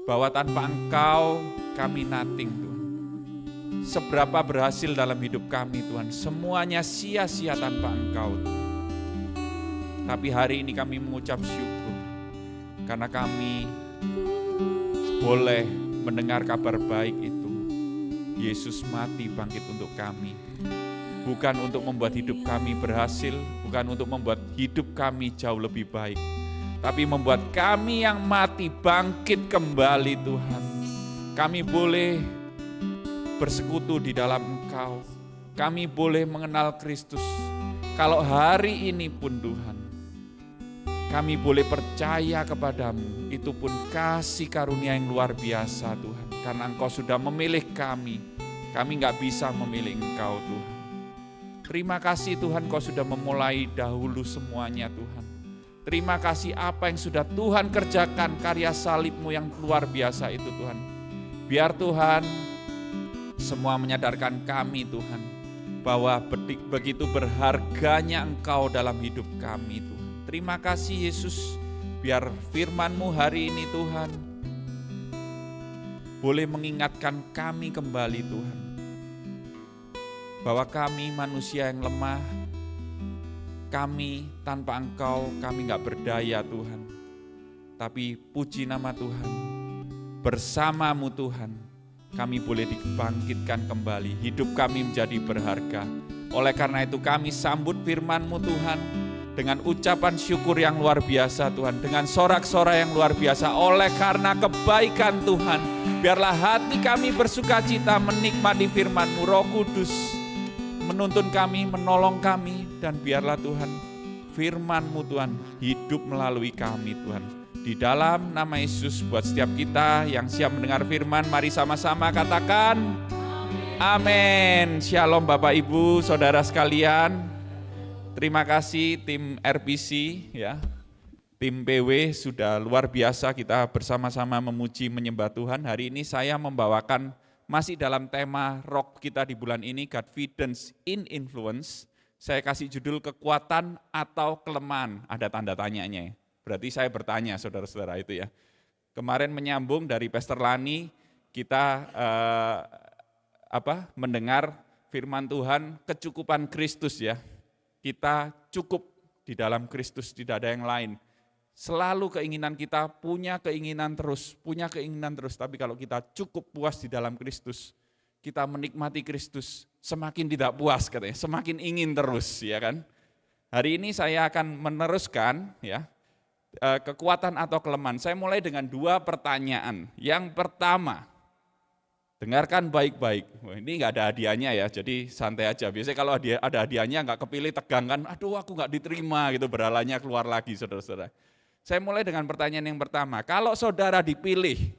I: bahwa tanpa Engkau kami nothing Tuhan. Seberapa berhasil dalam hidup kami Tuhan, semuanya sia-sia tanpa Engkau Tuhan. Tapi hari ini kami mengucap syukur, karena kami boleh mendengar kabar baik itu. Yesus mati bangkit untuk kami. Bukan untuk membuat hidup kami berhasil, bukan untuk membuat hidup kami jauh lebih baik, tapi membuat kami yang mati bangkit kembali Tuhan. Kami boleh bersekutu di dalam Engkau. Kami boleh mengenal Kristus. Kalau hari ini pun Tuhan, kami boleh percaya kepadamu, itu pun kasih karunia yang luar biasa Tuhan. Karena Engkau sudah memilih kami gak bisa memilih Engkau Tuhan. Terima kasih Tuhan, Kau sudah memulai dahulu semuanya Tuhan. Terima kasih apa yang sudah Tuhan kerjakan, karya salib-Mu yang luar biasa itu Tuhan. Biar Tuhan semua menyadarkan kami Tuhan, bahwa begitu berharganya Engkau dalam hidup kami Tuhan. Terima kasih Yesus, biar firman-Mu hari ini Tuhan boleh mengingatkan kami kembali Tuhan, bahwa kami manusia yang lemah, kami tanpa Engkau, kami gak berdaya Tuhan. Tapi puji nama Tuhan, bersama-Mu Tuhan, kami boleh dibangkitkan kembali, hidup kami menjadi berharga. Oleh karena itu kami sambut firman-Mu Tuhan, dengan ucapan syukur yang luar biasa Tuhan, dengan sorak-sorai yang luar biasa. Oleh karena kebaikan Tuhan, biarlah hati kami bersukacita menikmati firman-Mu. Roh Kudus menuntun kami, menolong kami, dan biarlah Tuhan firman-Mu Tuhan hidup melalui kami Tuhan. Di dalam nama Yesus, buat setiap kita yang siap mendengar firman, mari sama-sama katakan amin. Shalom Bapak Ibu, saudara sekalian. Terima kasih tim RPC ya. Tim PW sudah luar biasa, kita bersama-sama memuji menyembah Tuhan. Hari ini saya membawakan masih dalam tema rock kita di bulan ini, Confidence in Influence. Saya kasih judul kekuatan atau kelemahan, ada tanda tanyanya. Berarti saya bertanya saudara-saudara itu ya. Kemarin menyambung dari Pastor Lani, kita mendengar firman Tuhan kecukupan Kristus ya. Kita cukup di dalam Kristus, tidak ada yang lain. Selalu keinginan kita punya keinginan terus, tapi kalau kita cukup puas di dalam Kristus, kita menikmati Kristus, semakin tidak puas katanya, semakin ingin terus ya kan. Hari ini saya akan meneruskan ya, kekuatan atau kelemahan. Saya mulai dengan 2 pertanyaan. Yang pertama, dengarkan baik-baik. Ini nggak ada hadiahnya ya, jadi santai aja. Biasanya kalau ada hadiahnya nggak kepilih, tegang kan, aduh aku nggak diterima gitu, berhalanya keluar lagi saudara-saudara. Saya mulai dengan pertanyaan yang pertama. Kalau saudara dipilih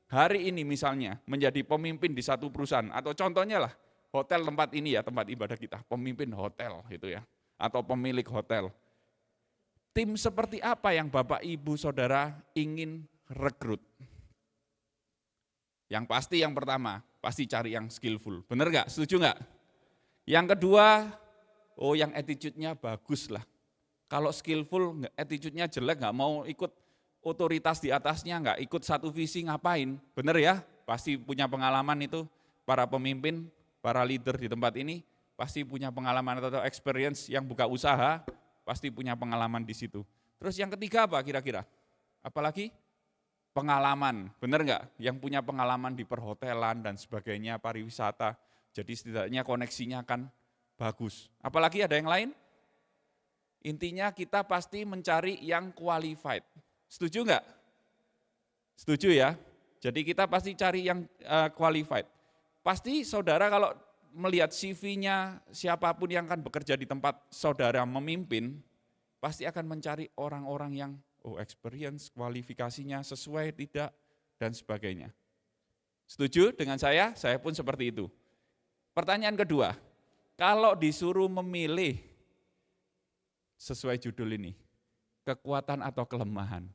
I: hari ini misalnya menjadi pemimpin di satu perusahaan, atau contohnya lah hotel tempat ini ya, tempat ibadah kita, pemimpin hotel gitu ya, atau pemilik hotel. Tim seperti apa yang Bapak Ibu Saudara ingin rekrut? Yang pasti yang pertama, pasti cari yang skillful. Bener gak? Setuju gak? Yang kedua, yang attitude-nya bagus lah. Kalau skillful, attitude-nya jelek, gak mau ikut otoritas di atasnya, gak ikut satu visi ngapain. Bener ya? Pasti punya pengalaman itu, para pemimpin, para leader di tempat ini, pasti punya pengalaman atau experience yang buka usaha, pasti punya pengalaman di situ. Terus yang ketiga apa kira-kira? Apalagi? Pengalaman, benar nggak? Yang punya pengalaman di perhotelan dan sebagainya, pariwisata. Jadi setidaknya koneksinya akan bagus. Apalagi ada yang lain? Intinya kita pasti mencari yang qualified. Setuju nggak? Setuju ya? Jadi kita pasti cari yang qualified. Pasti saudara kalau melihat CV-nya siapapun yang akan bekerja di tempat saudara memimpin, pasti akan mencari orang-orang yang experience, kualifikasinya sesuai tidak, dan sebagainya. Setuju dengan saya? Saya pun seperti itu. Pertanyaan kedua, kalau disuruh memilih sesuai judul ini, kekuatan atau kelemahan,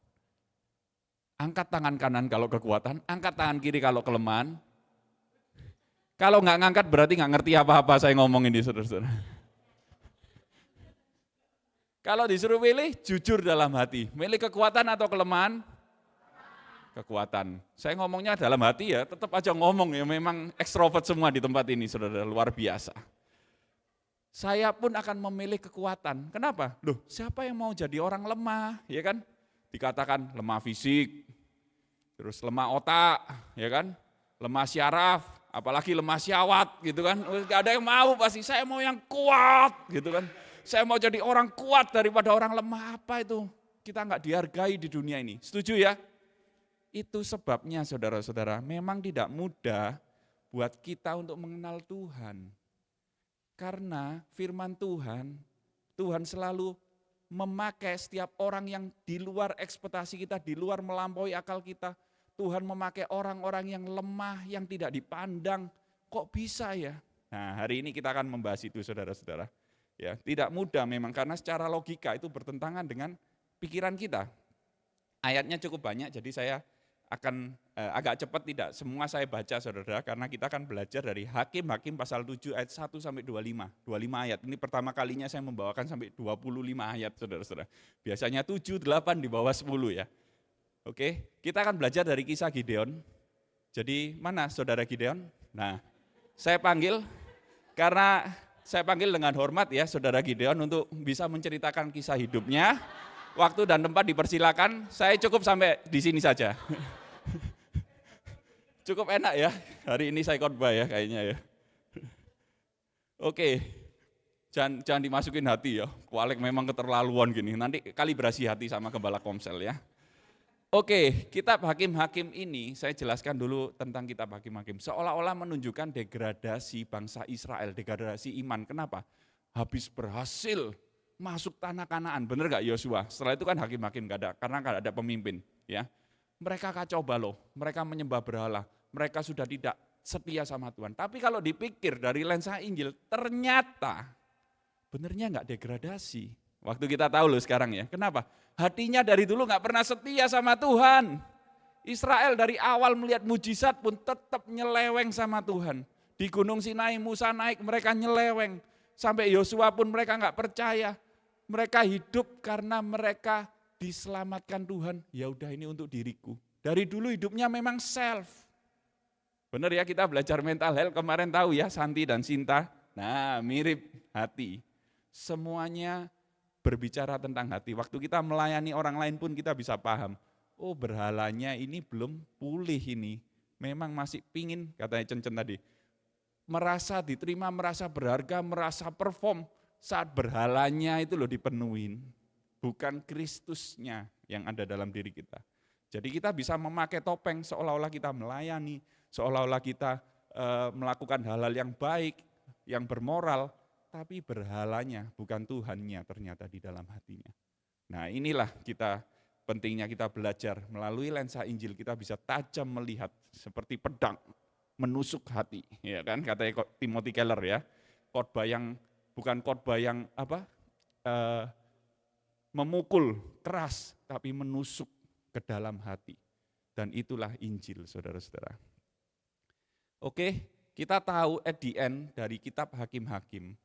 I: angkat tangan kanan kalau kekuatan, angkat tangan kiri kalau kelemahan. Kalau nggak ngangkat berarti nggak ngerti apa-apa saya ngomong ini saudara-saudara. Kalau disuruh pilih, jujur dalam hati. Milih kekuatan atau kelemahan? Kekuatan. Saya ngomongnya dalam hati ya, tetap aja ngomong ya, memang ekstrovert semua di tempat ini saudara, luar biasa. Saya pun akan memilih kekuatan. Kenapa? Loh, siapa yang mau jadi orang lemah, ya kan? Dikatakan lemah fisik, terus lemah otak, ya kan? Lemah syaraf, apalagi lemah syahwat gitu kan. Gak ada yang mau pasti, saya mau yang kuat gitu kan. Saya mau jadi orang kuat daripada orang lemah, apa itu? Kita nggak dihargai di dunia ini, setuju ya? Itu sebabnya saudara-saudara, memang tidak mudah buat kita untuk mengenal Tuhan. Karena firman Tuhan, Tuhan selalu memakai setiap orang yang di luar ekspektasi kita, di luar melampaui akal kita. Tuhan memakai orang-orang yang lemah, yang tidak dipandang. Kok bisa ya? Nah, hari ini kita akan membahas itu saudara-saudara. Ya, tidak mudah memang karena secara logika itu bertentangan dengan pikiran kita. Ayatnya cukup banyak, jadi saya akan agak cepat, tidak semua saya baca saudara, karena kita akan belajar dari Hakim pasal 7 ayat 1 sampai 25. 25 ayat, ini pertama kalinya saya membawakan sampai 25 ayat saudara-saudara. Biasanya 7, 8 di bawah 10 ya. Oke, kita akan belajar dari kisah Gideon. Jadi mana saudara Gideon? Nah, saya panggil, karena saya panggil dengan hormat ya saudara Gideon untuk bisa menceritakan kisah hidupnya. Waktu dan tempat dipersilakan, saya cukup sampai di sini saja. Cukup enak ya, hari ini saya khotbah ya kayaknya ya. Oke, jangan dimasukin hati ya, kualek memang keterlaluan gini, nanti kalibrasi hati sama gembala Komsel ya. Oke, kitab Hakim-Hakim ini saya jelaskan dulu tentang kitab Hakim-Hakim. Seolah-olah menunjukkan degradasi bangsa Israel, degradasi iman. Kenapa? Habis berhasil masuk tanah Kanaan, bener gak Yosua? Setelah itu kan Hakim-Hakim gak ada, karena gak ada pemimpin. Ya, mereka kacau balau, mereka menyembah berhala, mereka sudah tidak setia sama Tuhan. Tapi kalau dipikir dari lensa Injil, ternyata benernya gak degradasi. Waktu kita tahu loh sekarang ya, kenapa? Hatinya dari dulu gak pernah setia sama Tuhan. Israel dari awal melihat mujizat pun tetap nyeleweng sama Tuhan. Di Gunung Sinai Musa naik, mereka nyeleweng. Sampai Yosua pun mereka gak percaya. Mereka hidup karena mereka diselamatkan Tuhan. Ya udah ini untuk diriku. Dari dulu hidupnya memang self. Benar ya, kita belajar mental health kemarin tahu ya, Santi dan Sinta. Nah, mirip hati. Semuanya berbicara tentang hati. Waktu kita melayani orang lain pun kita bisa paham. Oh, berhalanya ini belum pulih ini. Memang masih pingin, katanya Cencen tadi. Merasa diterima, merasa berharga, merasa perform. Saat berhalanya itu loh dipenuhin, bukan Kristusnya yang ada dalam diri kita. Jadi kita bisa memakai topeng seolah-olah kita melayani, seolah-olah kita melakukan hal-hal yang baik, yang bermoral, tapi berhalanya bukan Tuhannya ternyata di dalam hatinya. Nah inilah pentingnya kita belajar melalui lensa Injil, kita bisa tajam melihat seperti pedang menusuk hati, ya kan, katanya Timothy Keller ya, khotbah yang bukan khotbah yang memukul keras, tapi menusuk ke dalam hati. Dan itulah Injil, saudara-saudara. Oke, kita tahu at the end dari kitab Hakim-Hakim,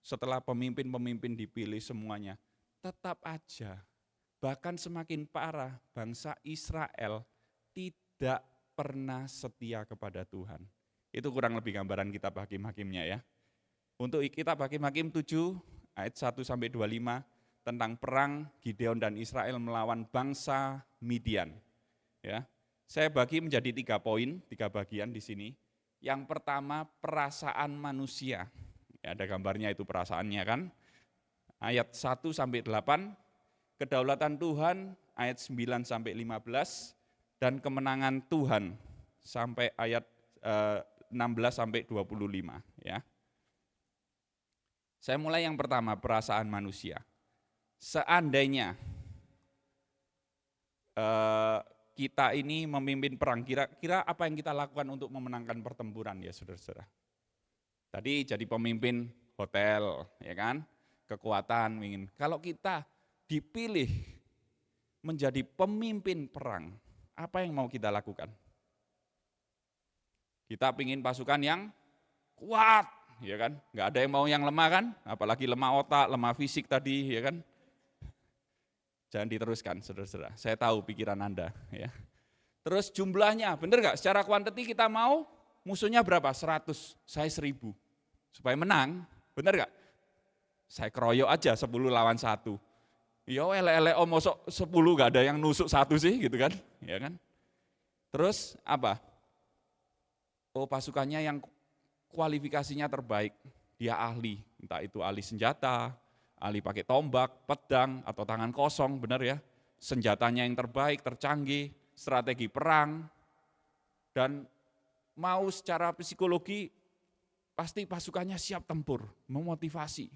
I: setelah pemimpin-pemimpin dipilih semuanya, tetap aja, bahkan semakin parah, bangsa Israel tidak pernah setia kepada Tuhan. Itu kurang lebih gambaran kitab Hakim-Hakimnya ya. Untuk kitab Hakim-Hakim 7 ayat 1 sampai 25 tentang perang Gideon dan Israel melawan bangsa Midian. Ya. Saya bagi menjadi 3 poin, 3 bagian di sini. Yang pertama perasaan manusia. Ya, ada gambarnya itu perasaannya kan. Ayat 1 sampai 8, kedaulatan Tuhan ayat 9 sampai 15 dan kemenangan Tuhan sampai ayat 16 sampai 25 ya. Saya mulai yang pertama, perasaan manusia. Seandainya kita ini memimpin perang, kira-kira apa yang kita lakukan untuk memenangkan pertempuran ya saudara-saudara? Tadi jadi pemimpin hotel, ya kan? Kekuatan ingin. Kalau kita dipilih menjadi pemimpin perang, apa yang mau kita lakukan? Kita ingin pasukan yang kuat, ya kan? Nggak ada yang mau yang lemah kan? Apalagi lemah otak, lemah fisik tadi, ya kan? Jangan diteruskan, saudara-saudara. Saya tahu pikiran Anda, ya. Terus jumlahnya, benar nggak? Secara kuantiti kita mau musuhnya berapa? 100, saya 1000. Supaya menang, benar nggak? Saya keroyok aja 10 lawan 1. Ya ele-ele mosok 10 nggak ada yang nusuk 1 sih, gitu kan? Ya kan? Terus apa? Oh, pasukannya yang kualifikasinya terbaik, dia ahli, entah itu ahli senjata, ahli pakai tombak, pedang, atau tangan kosong, benar ya. Senjatanya yang terbaik, tercanggih, strategi perang, dan mau secara psikologi, pasti pasukannya siap tempur, memotivasi.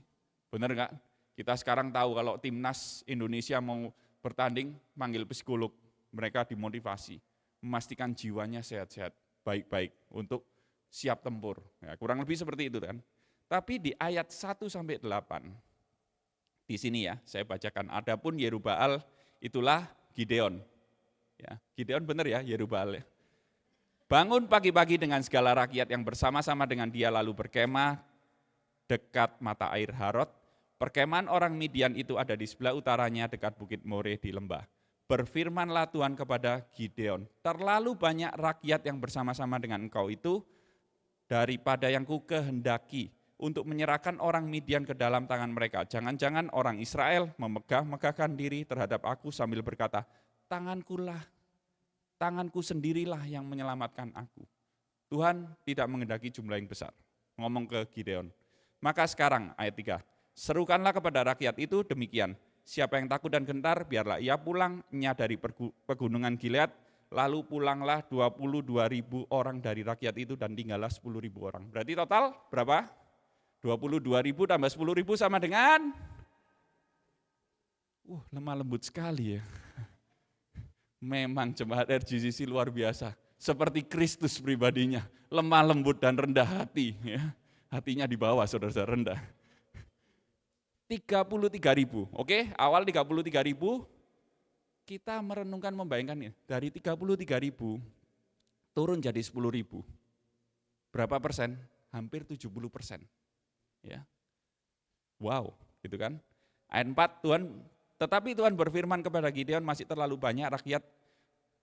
I: Benar enggak? Kita sekarang tahu kalau timnas Indonesia mau bertanding, manggil psikolog, mereka dimotivasi, memastikan jiwanya sehat-sehat, baik-baik, untuk siap tempur. Ya, kurang lebih seperti itu kan. Tapi di ayat 1 sampai 8, di sini ya, saya bacakan, adapun Yerubbaal itulah Gideon. Ya, Gideon benar ya, Yerubbaal ya. Bangun pagi-pagi dengan segala rakyat yang bersama-sama dengan dia lalu berkemah dekat mata air Harod. Perkemahan orang Midian itu ada di sebelah utaranya dekat Bukit More di lembah. Berfirmanlah Tuhan kepada Gideon, terlalu banyak rakyat yang bersama-sama dengan engkau itu daripada yang ku kehendaki untuk menyerahkan orang Midian ke dalam tangan mereka. Jangan-jangan orang Israel memegah-megahkan diri terhadap aku sambil berkata, tanganku sendirilah yang menyelamatkan aku. Tuhan tidak menghendaki jumlah yang besar. Ngomong ke Gideon. Maka sekarang ayat 3, serukanlah kepada rakyat itu demikian. Siapa yang takut dan gentar, biarlah ia pulang dari pegunungan Gilead, lalu pulanglah 22.000 orang dari rakyat itu dan tinggallah 10.000 orang. Berarti total berapa? 22.000 tambah 10.000 sama dengan lemah lembut sekali ya. Memang jemaat RGCC luar biasa, seperti Kristus pribadinya, lemah lembut dan rendah hati. Ya. Hatinya di bawah, saudara-saudara, rendah. 33.000, oke? Awal 33.000, kita merenungkan, membayangkan ya, dari 33.000 turun jadi 10.000. Berapa persen? Hampir 70%. Ya. Wow, gitu kan? Ayat 4, tetapi Tuhan berfirman kepada Gideon, masih terlalu banyak rakyat,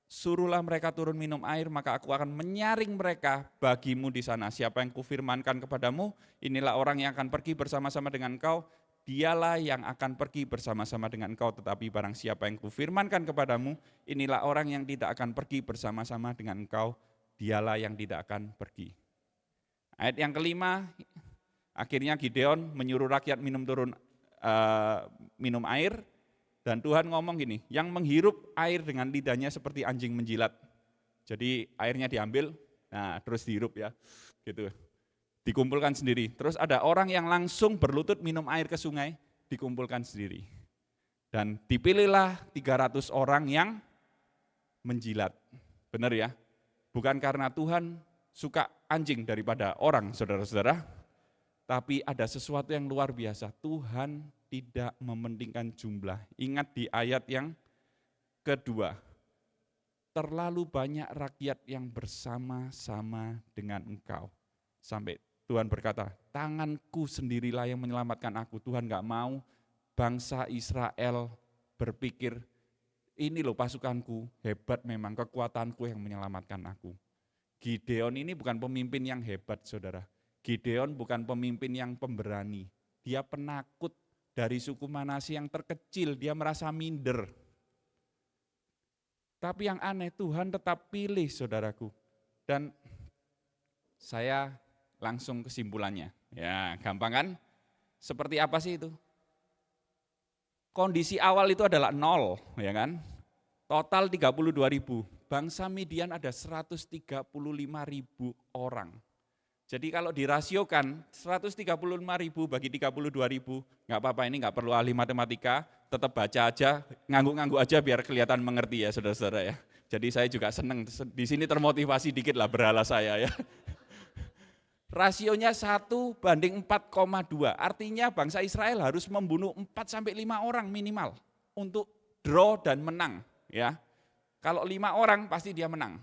I: suruhlah mereka turun minum air, maka aku akan menyaring mereka bagimu di sana. Siapa yang kufirmankan kepadamu, inilah orang yang akan pergi bersama-sama dengan engkau, dialah yang akan pergi bersama-sama dengan engkau. Tetapi barang siapa yang kufirmankan kepadamu, inilah orang yang tidak akan pergi bersama-sama dengan engkau, dialah yang tidak akan pergi. Ayat yang kelima, akhirnya Gideon menyuruh rakyat minum air, dan Tuhan ngomong gini, yang menghirup air dengan lidahnya seperti anjing menjilat. Jadi airnya diambil, nah terus dihirup ya, gitu. Dikumpulkan sendiri. Terus ada orang yang langsung berlutut minum air ke sungai, dikumpulkan sendiri. Dan dipilihlah 300 orang yang menjilat. Benar ya? Bukan karena Tuhan suka anjing daripada orang, saudara-saudara, tapi ada sesuatu yang luar biasa. Tuhan tidak mementingkan jumlah. Ingat di ayat yang kedua, terlalu banyak rakyat yang bersama-sama dengan engkau. Sampai Tuhan berkata, tanganku sendirilah yang menyelamatkan aku. Tuhan gak mau bangsa Israel berpikir, ini loh pasukanku, hebat memang, kekuatanku yang menyelamatkan aku. Gideon ini bukan pemimpin yang hebat, saudara. Gideon bukan pemimpin yang pemberani. Dia penakut dari suku Manasye yang terkecil, dia merasa minder. Tapi yang aneh, Tuhan tetap pilih, saudaraku. Dan saya langsung kesimpulannya. Ya, gampang kan? Seperti apa sih itu? Kondisi awal itu adalah 0, ya kan? Total 32.000. Bangsa Midian ada 135.000 orang. Jadi kalau dirasiokan 135.000 bagi 32.000, nggak apa-apa, ini nggak perlu ahli matematika, tetap baca aja, ngangguk-ngangguk aja biar kelihatan mengerti ya saudara-saudara ya. Jadi saya juga senang, di sini termotivasi dikit lah berhala saya ya. Rasionya 1:4,2, artinya bangsa Israel harus membunuh 4-5 orang minimal untuk draw dan menang. Ya. Kalau 5 orang pasti dia menang.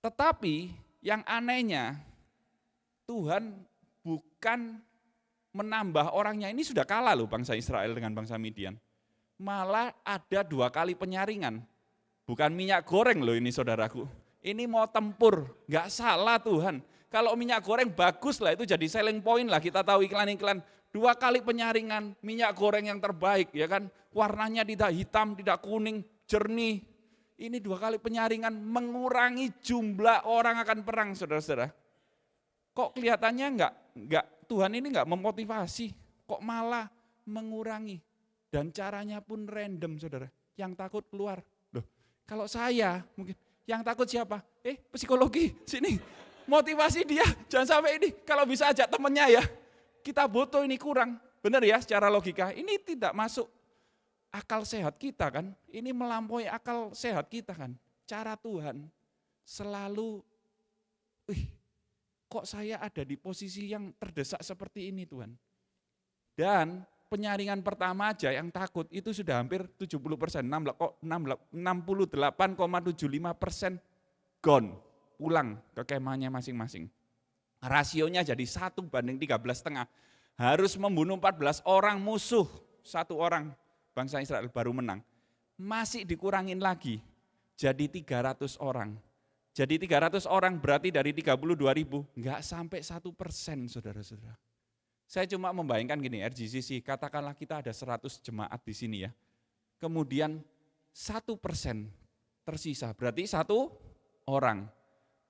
I: Tetapi yang anehnya, Tuhan bukan menambah orangnya, ini sudah kalah loh bangsa Israel dengan bangsa Midian. Malah ada 2 kali penyaringan, bukan minyak goreng loh ini saudaraku. Ini mau tempur, gak salah Tuhan. Kalau minyak goreng bagus lah, itu jadi selling point lah, kita tahu iklan-iklan. 2 kali penyaringan, minyak goreng yang terbaik ya kan. Warnanya tidak hitam, tidak kuning, jernih. Ini 2 kali penyaringan mengurangi jumlah orang akan perang, saudara-saudara. Kok kelihatannya enggak Tuhan ini enggak memotivasi, kok malah mengurangi. Dan caranya pun random, saudara. Yang takut keluar. Loh, kalau saya mungkin, yang takut siapa? Psikologi, sini. Motivasi dia, jangan sampai ini. Kalau bisa ajak temennya ya, kita butuh ini kurang. Benar ya secara logika, ini tidak masuk akal sehat kita kan, ini melampaui akal sehat kita kan. Cara Tuhan selalu kok saya ada di posisi yang terdesak seperti ini Tuhan. Dan penyaringan pertama aja yang takut itu sudah hampir 70%, 68,75% gone, pulang ke kemahnya masing-masing. Rasionya jadi 1:13,5, harus membunuh 14 orang musuh, 1 orang bangsa Israel baru menang. Masih dikurangin lagi, jadi 300 orang. Jadi 300 orang berarti dari 32.000, enggak sampai 1%, saudara-saudara. Saya cuma membayangkan gini, RGCC, katakanlah kita ada 100 jemaat di sini ya. Kemudian 1% tersisa, berarti 1 orang.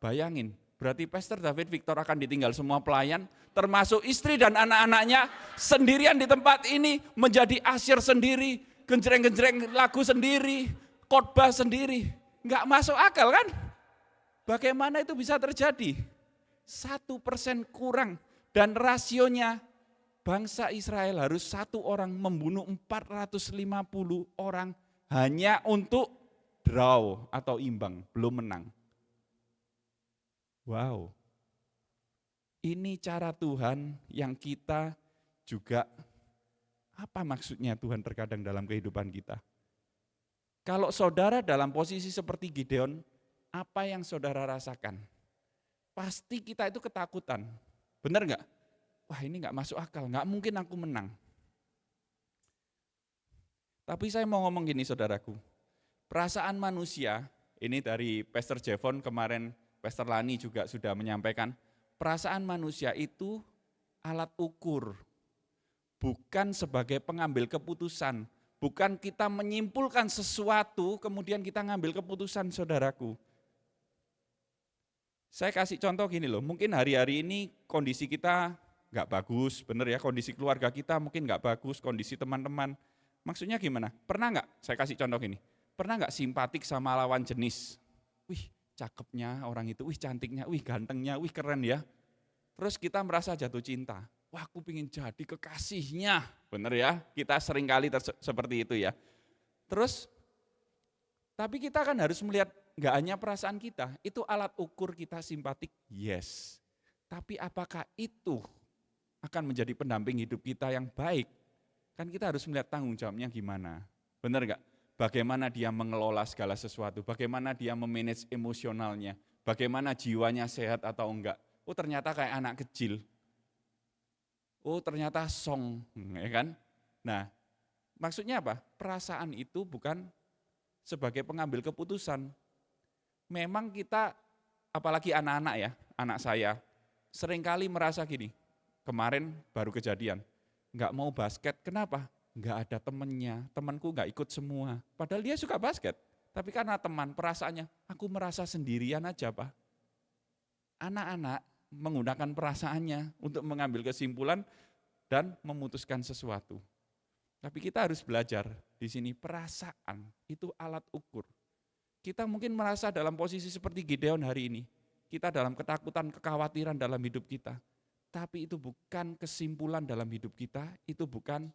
I: Bayangin, berarti Pastor David Victor akan ditinggal semua pelayan, termasuk istri dan anak-anaknya, sendirian di tempat ini, menjadi asyir sendiri, genjreng-genjreng lagu sendiri, khotbah sendiri. Enggak masuk akal kan? Bagaimana itu bisa terjadi? 1% kurang dan rasionya bangsa Israel harus 1 orang membunuh 450 orang hanya untuk draw atau imbang, belum menang. Wow, ini cara Tuhan yang kita juga, apa maksudnya Tuhan terkadang dalam kehidupan kita? Kalau saudara dalam posisi seperti Gideon, apa yang saudara rasakan? Pasti kita itu ketakutan, benar nggak? Wah ini nggak masuk akal, nggak mungkin aku menang. Tapi saya mau ngomong gini saudaraku, perasaan manusia, ini dari Pastor Jevon kemarin, Pastor Lani juga sudah menyampaikan, perasaan manusia itu alat ukur, bukan sebagai pengambil keputusan, bukan kita menyimpulkan sesuatu kemudian kita ngambil keputusan saudaraku. Saya kasih contoh gini loh, mungkin hari-hari ini kondisi kita nggak bagus, bener ya, kondisi keluarga kita mungkin nggak bagus, kondisi teman-teman. Maksudnya gimana? Pernah nggak, saya kasih contoh gini, pernah nggak simpatik sama lawan jenis? Wih cakepnya orang itu, wih cantiknya, wih gantengnya, wih keren ya. Terus kita merasa jatuh cinta, wah aku pengen jadi kekasihnya, bener ya, kita seringkali seperti itu ya. Terus, tapi kita kan harus melihat, nggak hanya perasaan kita, itu alat ukur kita simpatik, yes. Tapi apakah itu akan menjadi pendamping hidup kita yang baik? Kan kita harus melihat tanggung jawabnya gimana, benar nggak? Bagaimana dia mengelola segala sesuatu, bagaimana dia memanage emosionalnya, bagaimana jiwanya sehat atau enggak. Oh ternyata kayak anak kecil, oh ternyata song, ya kan? Nah maksudnya apa? Perasaan itu bukan sebagai pengambil keputusan. Memang kita, apalagi anak-anak ya, anak saya, seringkali merasa gini, kemarin baru kejadian, nggak mau basket, kenapa? Nggak ada temennya, temanku nggak ikut semua. Padahal dia suka basket, tapi karena teman, perasaannya, aku merasa sendirian aja Pak. Anak-anak menggunakan perasaannya untuk mengambil kesimpulan dan memutuskan sesuatu. Tapi kita harus belajar di sini, perasaan itu alat ukur. Kita mungkin merasa dalam posisi seperti Gideon hari ini, kita dalam ketakutan, kekhawatiran dalam hidup kita. Tapi itu bukan kesimpulan dalam hidup kita, itu bukan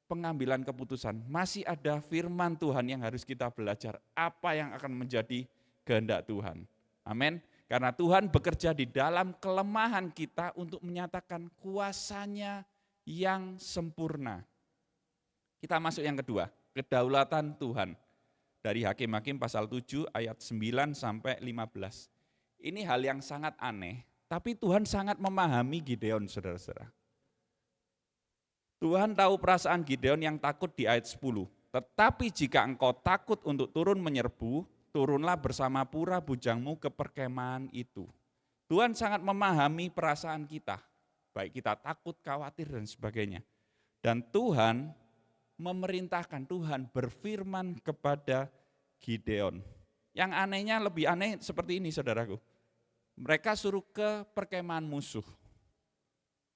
I: pengambilan keputusan. Masih ada firman Tuhan yang harus kita belajar, apa yang akan menjadi kehendak Tuhan. Amin. Karena Tuhan bekerja di dalam kelemahan kita untuk menyatakan kuasanya yang sempurna. Kita masuk yang kedua, kedaulatan Tuhan. Dari Hakim-Hakim pasal 7 ayat 9 sampai 15. Ini hal yang sangat aneh, tapi Tuhan sangat memahami Gideon, saudara-saudara. Tuhan tahu perasaan Gideon yang takut di ayat 10. Tetapi jika engkau takut untuk turun menyerbu, turunlah bersama pura bujangmu ke perkemahan itu. Tuhan sangat memahami perasaan kita, baik kita takut, khawatir dan sebagainya. Dan Tuhan memerintahkan, Tuhan berfirman kepada Gideon. Yang anehnya lebih aneh seperti ini saudaraku. Mereka suruh ke perkemahan musuh.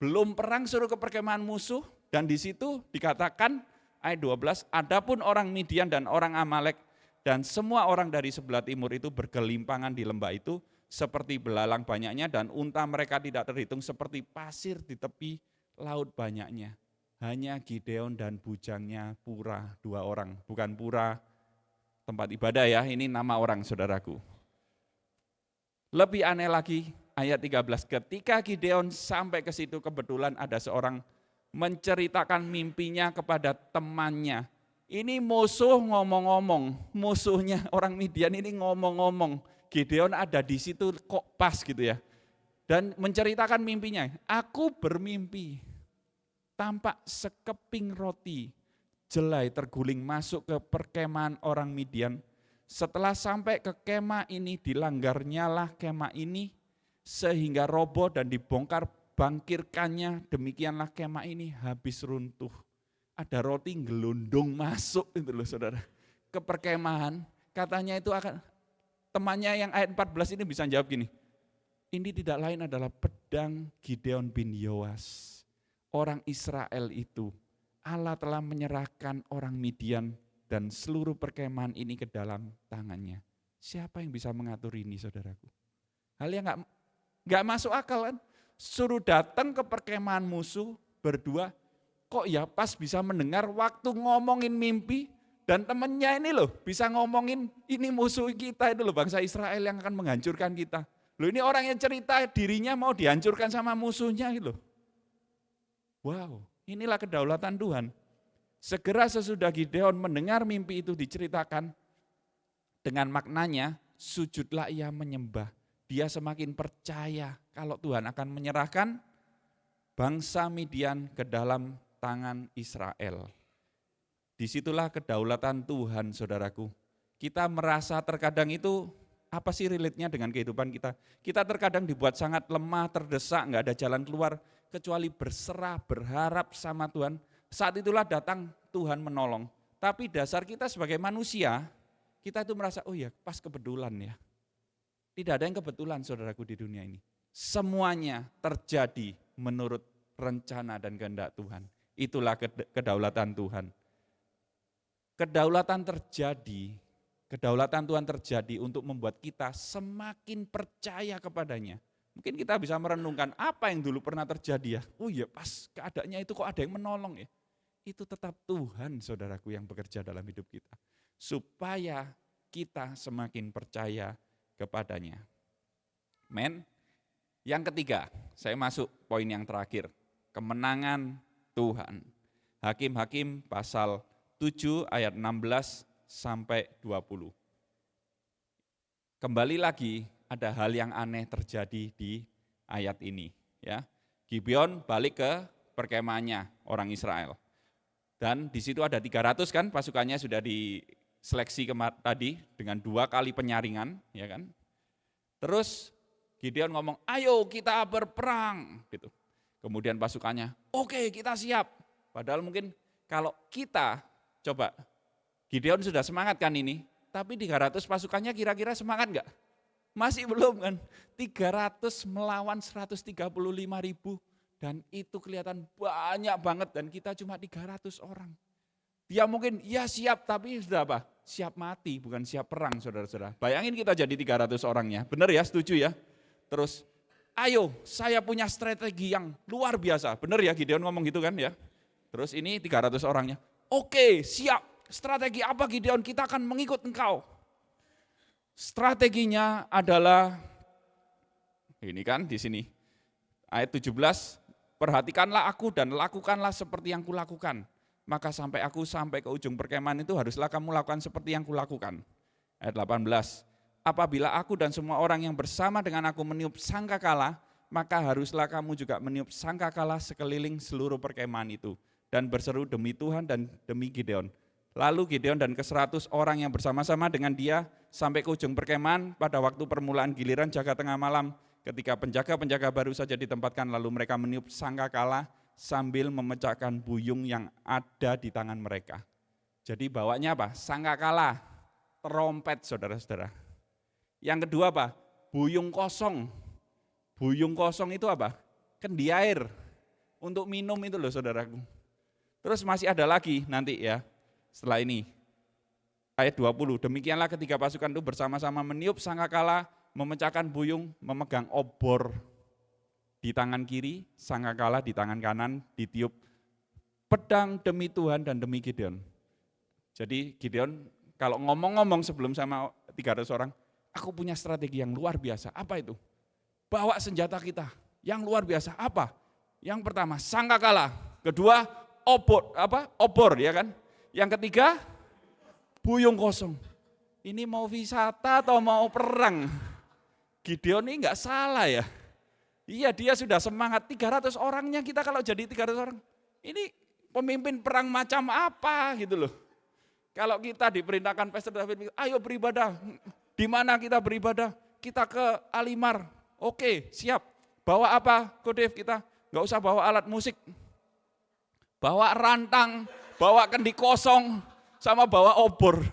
I: Belum perang suruh ke perkemahan musuh dan di situ dikatakan ayat 12, adapun orang Midian dan orang Amalek dan semua orang dari sebelah timur itu bergelimpangan di lembah itu seperti belalang banyaknya dan unta mereka tidak terhitung seperti pasir di tepi laut banyaknya. Hanya Gideon dan bujangnya Pura, 2 orang, bukan Pura tempat ibadah ya, ini nama orang saudaraku. Lebih aneh lagi ayat 13. Ketika Gideon sampai ke situ, kebetulan ada seorang menceritakan mimpinya kepada temannya. Ini musuh ngomong-ngomong, musuhnya orang Midian ini ngomong-ngomong. Gideon ada di situ kok pas gitu ya. Dan menceritakan mimpinya, aku bermimpi, tampak sekeping roti jelai terguling masuk ke perkemahan orang Midian. Setelah sampai ke kemah ini, dilanggarnyalah kemah ini sehingga roboh dan dibongkar bangkirkannya, demikianlah kemah ini habis runtuh. Ada roti gelondong masuk itu loh saudara, ke perkemahan. Katanya itu akan, temannya yang ayat 14 ini bisa jawab gini, ini tidak lain adalah pedang Gideon bin Yoas. Orang Israel itu, Allah telah menyerahkan orang Midian dan seluruh perkemahan ini ke dalam tangannya. Siapa yang bisa mengatur ini saudaraku? Hal yang nggak masuk akal kan? Suruh datang ke perkemahan musuh berdua, kok ya pas bisa mendengar waktu ngomongin mimpi, dan temennya ini loh bisa ngomongin ini musuh kita itu loh, bangsa Israel yang akan menghancurkan kita. Loh ini orang yang cerita dirinya mau dihancurkan sama musuhnya gitu loh. Wow, inilah kedaulatan Tuhan. Segera sesudah Gideon mendengar mimpi itu diceritakan, dengan maknanya sujudlah ia menyembah. Dia semakin percaya kalau Tuhan akan menyerahkan bangsa Midian ke dalam tangan Israel. Disitulah kedaulatan Tuhan saudaraku. Kita merasa terkadang itu, apa sih relate-nya dengan kehidupan kita? Kita terkadang dibuat sangat lemah, terdesak, nggak ada jalan keluar, kecuali berserah, berharap sama Tuhan. Saat itulah datang Tuhan menolong. Tapi dasar kita sebagai manusia, kita itu merasa, oh ya pas kebetulan ya. Tidak ada yang kebetulan saudaraku di dunia ini. Semuanya terjadi menurut rencana dan kehendak Tuhan. Itulah kedaulatan Tuhan. Kedaulatan Tuhan terjadi untuk membuat kita semakin percaya kepadanya. Mungkin kita bisa merenungkan apa yang dulu pernah terjadi ya. Oh iya pas keadaannya itu kok ada yang menolong ya. Itu tetap Tuhan saudaraku yang bekerja dalam hidup kita. Supaya kita semakin percaya kepadanya. Men, yang ketiga, saya masuk poin yang terakhir. Kemenangan Tuhan. Hakim-Hakim pasal 7 ayat 16 sampai 20. Kembali lagi ada hal yang aneh terjadi di ayat ini. Ya, Gibeon balik ke perkemahannya orang Israel. Dan di situ ada 300 kan pasukannya sudah diseleksi tadi dengan 2 kali penyaringan. Ya kan? Terus Gideon ngomong, ayo kita berperang. Gitu. Kemudian pasukannya, oke kita siap. Padahal mungkin kalau kita, coba Gideon sudah semangat kan ini, tapi 300 pasukannya kira-kira semangat enggak? Masih belum kan, 300 melawan 135.000 dan itu kelihatan banyak banget dan kita cuma 300 orang. Dia mungkin ya siap tapi sudah apa? Siap mati bukan siap perang saudara-saudara. Bayangin kita jadi 300 orangnya, benar ya setuju ya? Terus ayo saya punya strategi yang luar biasa, benar ya Gideon ngomong gitu kan ya? Terus ini 300 orangnya, oke siap. Strategi apa Gideon? Kita akan mengikut engkau. Strateginya adalah, ini kan di sini, ayat 17, perhatikanlah aku dan lakukanlah seperti yang kulakukan. Maka sampai aku sampai ke ujung perkemahan itu haruslah kamu lakukan seperti yang kulakukan. Ayat 18, apabila aku dan semua orang yang bersama dengan aku meniup sangkakala, maka haruslah kamu juga meniup sangkakala sekeliling seluruh perkemahan itu. Dan berseru demi Tuhan dan demi Gideon. Lalu Gideon dan ke-100 orang yang bersama-sama dengan dia sampai ke ujung perkemahan pada waktu permulaan giliran jaga tengah malam. Ketika penjaga-penjaga baru saja ditempatkan lalu mereka meniup sangkakala sambil memecahkan buyung yang ada di tangan mereka. Jadi bawanya apa? Sangkakala, trompet saudara-saudara. Yang kedua apa? Buyung kosong. Buyung kosong itu apa? Kendi air untuk minum itu loh saudaraku. Terus masih ada lagi nanti ya. Setelah ini, ayat 20, demikianlah ketika pasukan itu bersama-sama meniup sangkakala, memecahkan buyung, memegang obor di tangan kiri, sangkakala di tangan kanan, ditiup pedang demi Tuhan dan demi Gideon. Jadi Gideon kalau ngomong-ngomong sebelum sama 300 orang, aku punya strategi yang luar biasa. Apa itu? bawa senjata kita yang luar biasa. Apa? Yang pertama sangkakala, kedua obor ya kan. Yang ketiga buyung kosong. Ini mau wisata atau mau perang? Gideon ini enggak salah ya. Iya, dia sudah semangat. 300 orangnya, kita kalau jadi 300 orang, ini pemimpin perang macam apa gitu loh. Kalau kita diperintahkan Pastor David, ayo beribadah. Di mana kita beribadah? Kita ke Alimar. Oke, siap. Bawa apa? Kodev kita enggak usah bawa alat musik. Bawa rantang, bawa kendi kosong, sama bawa obor.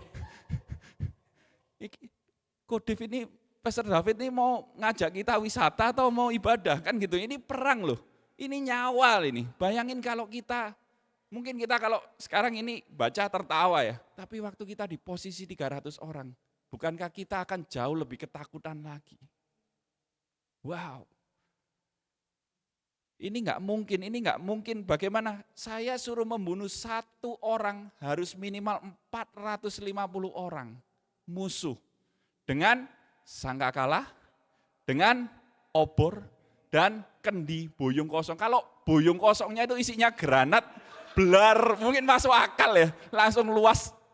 I: Kodev ini, Pastor David ini mau ngajak kita wisata atau mau ibadah kan gitu. Ini perang loh, ini nyawa ini. Bayangin kalau kita, mungkin kita kalau sekarang ini baca tertawa ya. Tapi waktu kita di posisi 300 orang, bukankah kita akan jauh lebih ketakutan lagi? Wow. Ini nggak mungkin. Bagaimana? Saya suruh membunuh 1 orang harus minimal 450 orang musuh dengan sangkakala, dengan obor dan kendi buyung kosong. Kalau buyung kosongnya itu isinya granat, blar, mungkin masuk akal ya. Langsung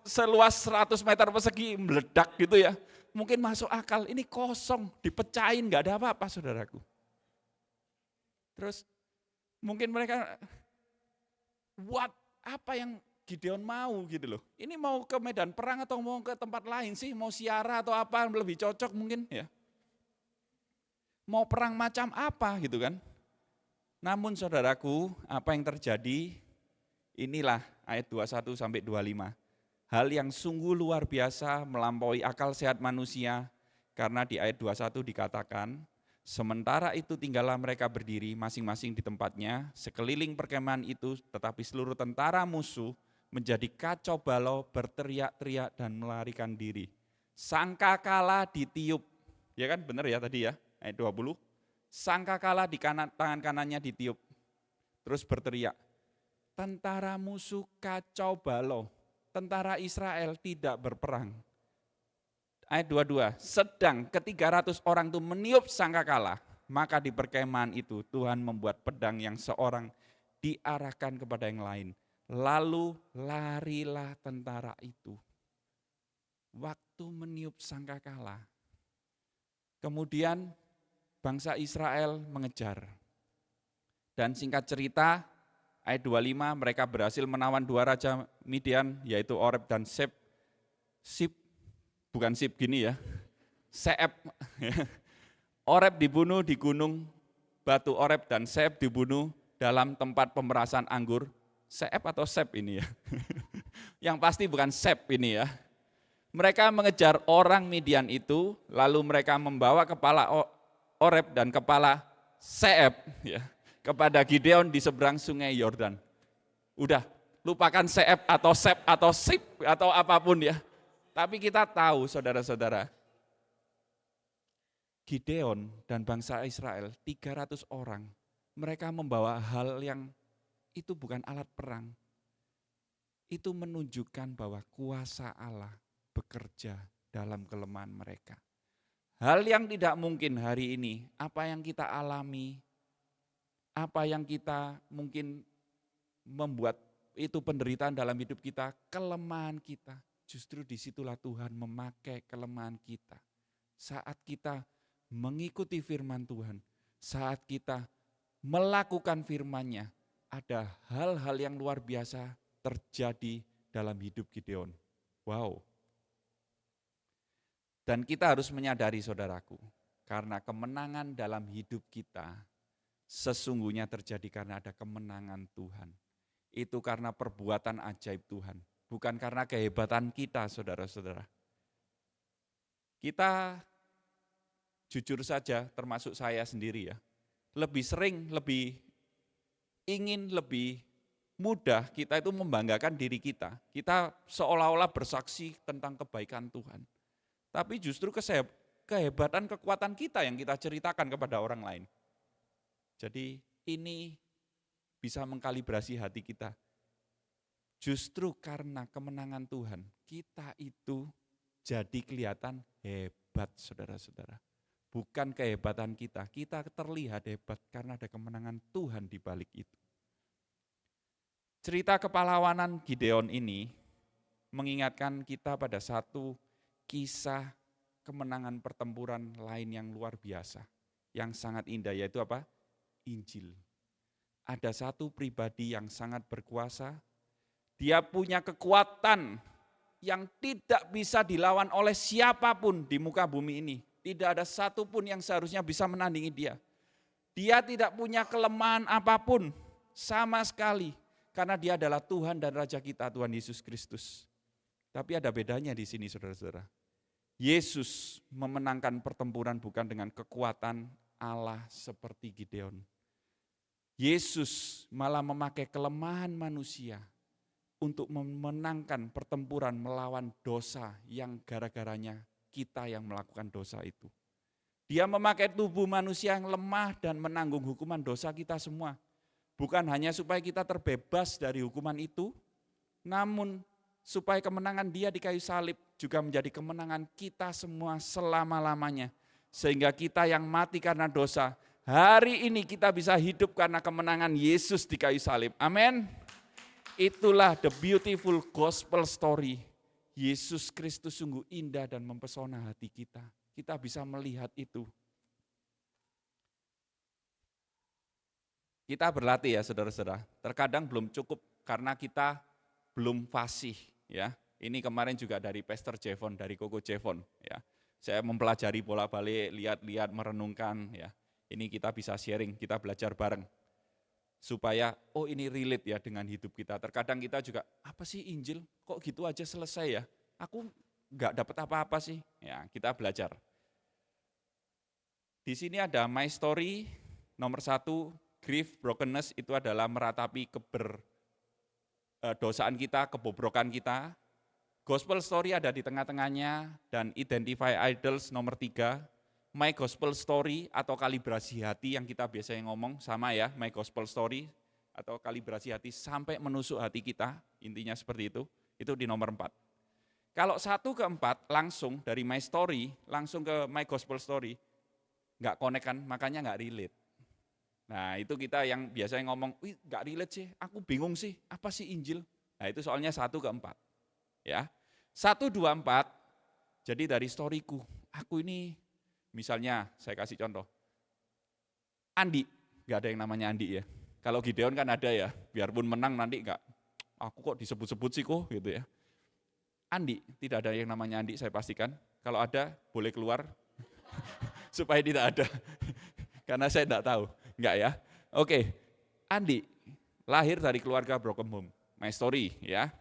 I: seluas 100 meter persegi meledak gitu ya. Mungkin masuk akal. Ini kosong, dipecahin, nggak ada apa-apa saudaraku. Terus mungkin mereka, apa yang Gideon mau gitu loh. Ini mau ke medan perang atau mau ke tempat lain sih? Mau siara atau apa lebih cocok mungkin ya. Mau perang macam apa gitu kan. Namun saudaraku, apa yang terjadi, inilah ayat 21 sampai 25. Hal yang sungguh luar biasa melampaui akal sehat manusia, karena di ayat 21 dikatakan, sementara itu tinggallah mereka berdiri masing-masing di tempatnya, sekeliling perkemahan itu, tetapi seluruh tentara musuh menjadi kacau balau, berteriak-teriak dan melarikan diri. Sangkakala ditiup, ya kan benar ya tadi ya, ayat 20. Sangkakala di tangan kanannya ditiup, terus berteriak, tentara musuh kacau balau, tentara Israel tidak berperang. Ayat 22, sedang ke-300 orang itu meniup sangkakala, maka di perkemahan itu Tuhan membuat pedang yang seorang diarahkan kepada yang lain. Lalu larilah tentara itu. Waktu meniup sangkakala. Kemudian bangsa Israel mengejar. Dan singkat cerita, ayat 25 mereka berhasil menawan 2 raja Midian, yaitu Oreb dan Seb. Bukan Sib gini ya, Seeb. Oreb dibunuh di gunung batu Oreb dan Seb dibunuh dalam tempat pemerasan anggur. Seeb atau Seb ini ya? Yang pasti bukan Seb ini ya. Mereka mengejar orang Midian itu, lalu mereka membawa kepala Oreb dan kepala Seeb ya, kepada Gideon di seberang sungai Yordan. Udah, lupakan Seeb atau Seb atau Sib atau apapun ya. Tapi kita tahu saudara-saudara, Gideon dan bangsa Israel 300 orang, mereka membawa hal yang itu bukan alat perang. Itu menunjukkan bahwa kuasa Allah bekerja dalam kelemahan mereka. Hal yang tidak mungkin hari ini, apa yang kita alami, apa yang kita mungkin membuat itu penderitaan dalam hidup kita, kelemahan kita. Justru disitulah Tuhan memakai kelemahan kita. Saat kita mengikuti firman Tuhan, saat kita melakukan firman-Nya, ada hal-hal yang luar biasa terjadi dalam hidup Gideon. Wow. Dan kita harus menyadari saudaraku, karena kemenangan dalam hidup kita sesungguhnya terjadi karena ada kemenangan Tuhan. Itu karena perbuatan ajaib Tuhan. Bukan karena kehebatan kita, saudara-saudara. Kita jujur saja, termasuk saya sendiri ya, lebih sering, lebih ingin, lebih mudah kita itu membanggakan diri kita. Kita seolah-olah bersaksi tentang kebaikan Tuhan. Tapi justru kehebatan, kekuatan kita yang kita ceritakan kepada orang lain. Jadi ini bisa mengkalibrasi hati kita. Justru karena kemenangan Tuhan, kita itu jadi kelihatan hebat, saudara-saudara. bukan kehebatan kita. Kita terlihat hebat karena ada kemenangan Tuhan di balik itu. Cerita kepahlawanan Gideon ini mengingatkan kita pada satu kisah kemenangan pertempuran lain yang luar biasa, yang sangat indah, yaitu apa? Injil. Ada satu pribadi yang sangat berkuasa, dia punya kekuatan yang tidak bisa dilawan oleh siapapun di muka bumi ini. Tidak ada satupun yang seharusnya bisa menandingi dia. Dia tidak punya kelemahan apapun sama sekali, karena dia adalah Tuhan dan Raja kita, Tuhan Yesus Kristus. Tapi ada bedanya di sini, saudara-saudara. Yesus memenangkan pertempuran bukan dengan kekuatan Allah seperti Gideon. Yesus malah memakai kelemahan manusia untuk memenangkan pertempuran melawan dosa yang gara-garanya kita yang melakukan dosa itu. Dia memakai tubuh manusia yang lemah dan menanggung hukuman dosa kita semua. Bukan hanya supaya kita terbebas dari hukuman itu, namun supaya kemenangan dia di kayu salib juga menjadi kemenangan kita semua selama-lamanya. Sehingga kita yang mati karena dosa, hari ini kita bisa hidup karena kemenangan Yesus di kayu salib. Amin. Itulah the beautiful gospel story. Yesus Kristus sungguh indah dan mempesona hati kita. Kita bisa melihat itu. Kita berlatih ya saudara-saudara. Terkadang belum cukup karena kita belum fasih ya. Ini kemarin juga dari Pastor Jevon, dari Koko Jevon ya. Saya mempelajari bola-balik, lihat-lihat, merenungkan ya. Ini kita bisa sharing, kita belajar bareng. Supaya oh ini relate ya dengan hidup kita. Terkadang kita juga apa sih Injil? Kok gitu aja selesai ya? Aku enggak dapat apa-apa sih. Ya, kita belajar. Di sini ada my story nomor 1, grief, brokenness itu adalah meratapi dosaan kita, kebobrokan kita. Gospel story ada di tengah-tengahnya dan identify idols nomor 3. My gospel story atau kalibrasi hati yang kita biasanya ngomong sama ya, my gospel story atau kalibrasi hati sampai menusuk hati kita, intinya seperti itu di nomor 4. Kalau 1 ke 4 langsung dari my story langsung ke my gospel story, nggak connect kan, makanya nggak relate. Nah itu kita yang biasanya ngomong, wih nggak relate sih, aku bingung sih, apa sih Injil? Nah itu soalnya 1 ke 4. Ya, 1, 2, 4, jadi dari storyku, aku ini misalnya saya kasih contoh, Andi, nggak ada yang namanya Andi ya. Kalau Gideon kan ada ya, biarpun menang nanti nggak, aku kok disebut-sebut sih kok gitu ya. Andi, tidak ada yang namanya Andi saya pastikan, kalau ada boleh keluar, supaya tidak ada, karena saya tidak tahu, enggak ya. Oke, Andi, lahir dari keluarga broken home, my story ya.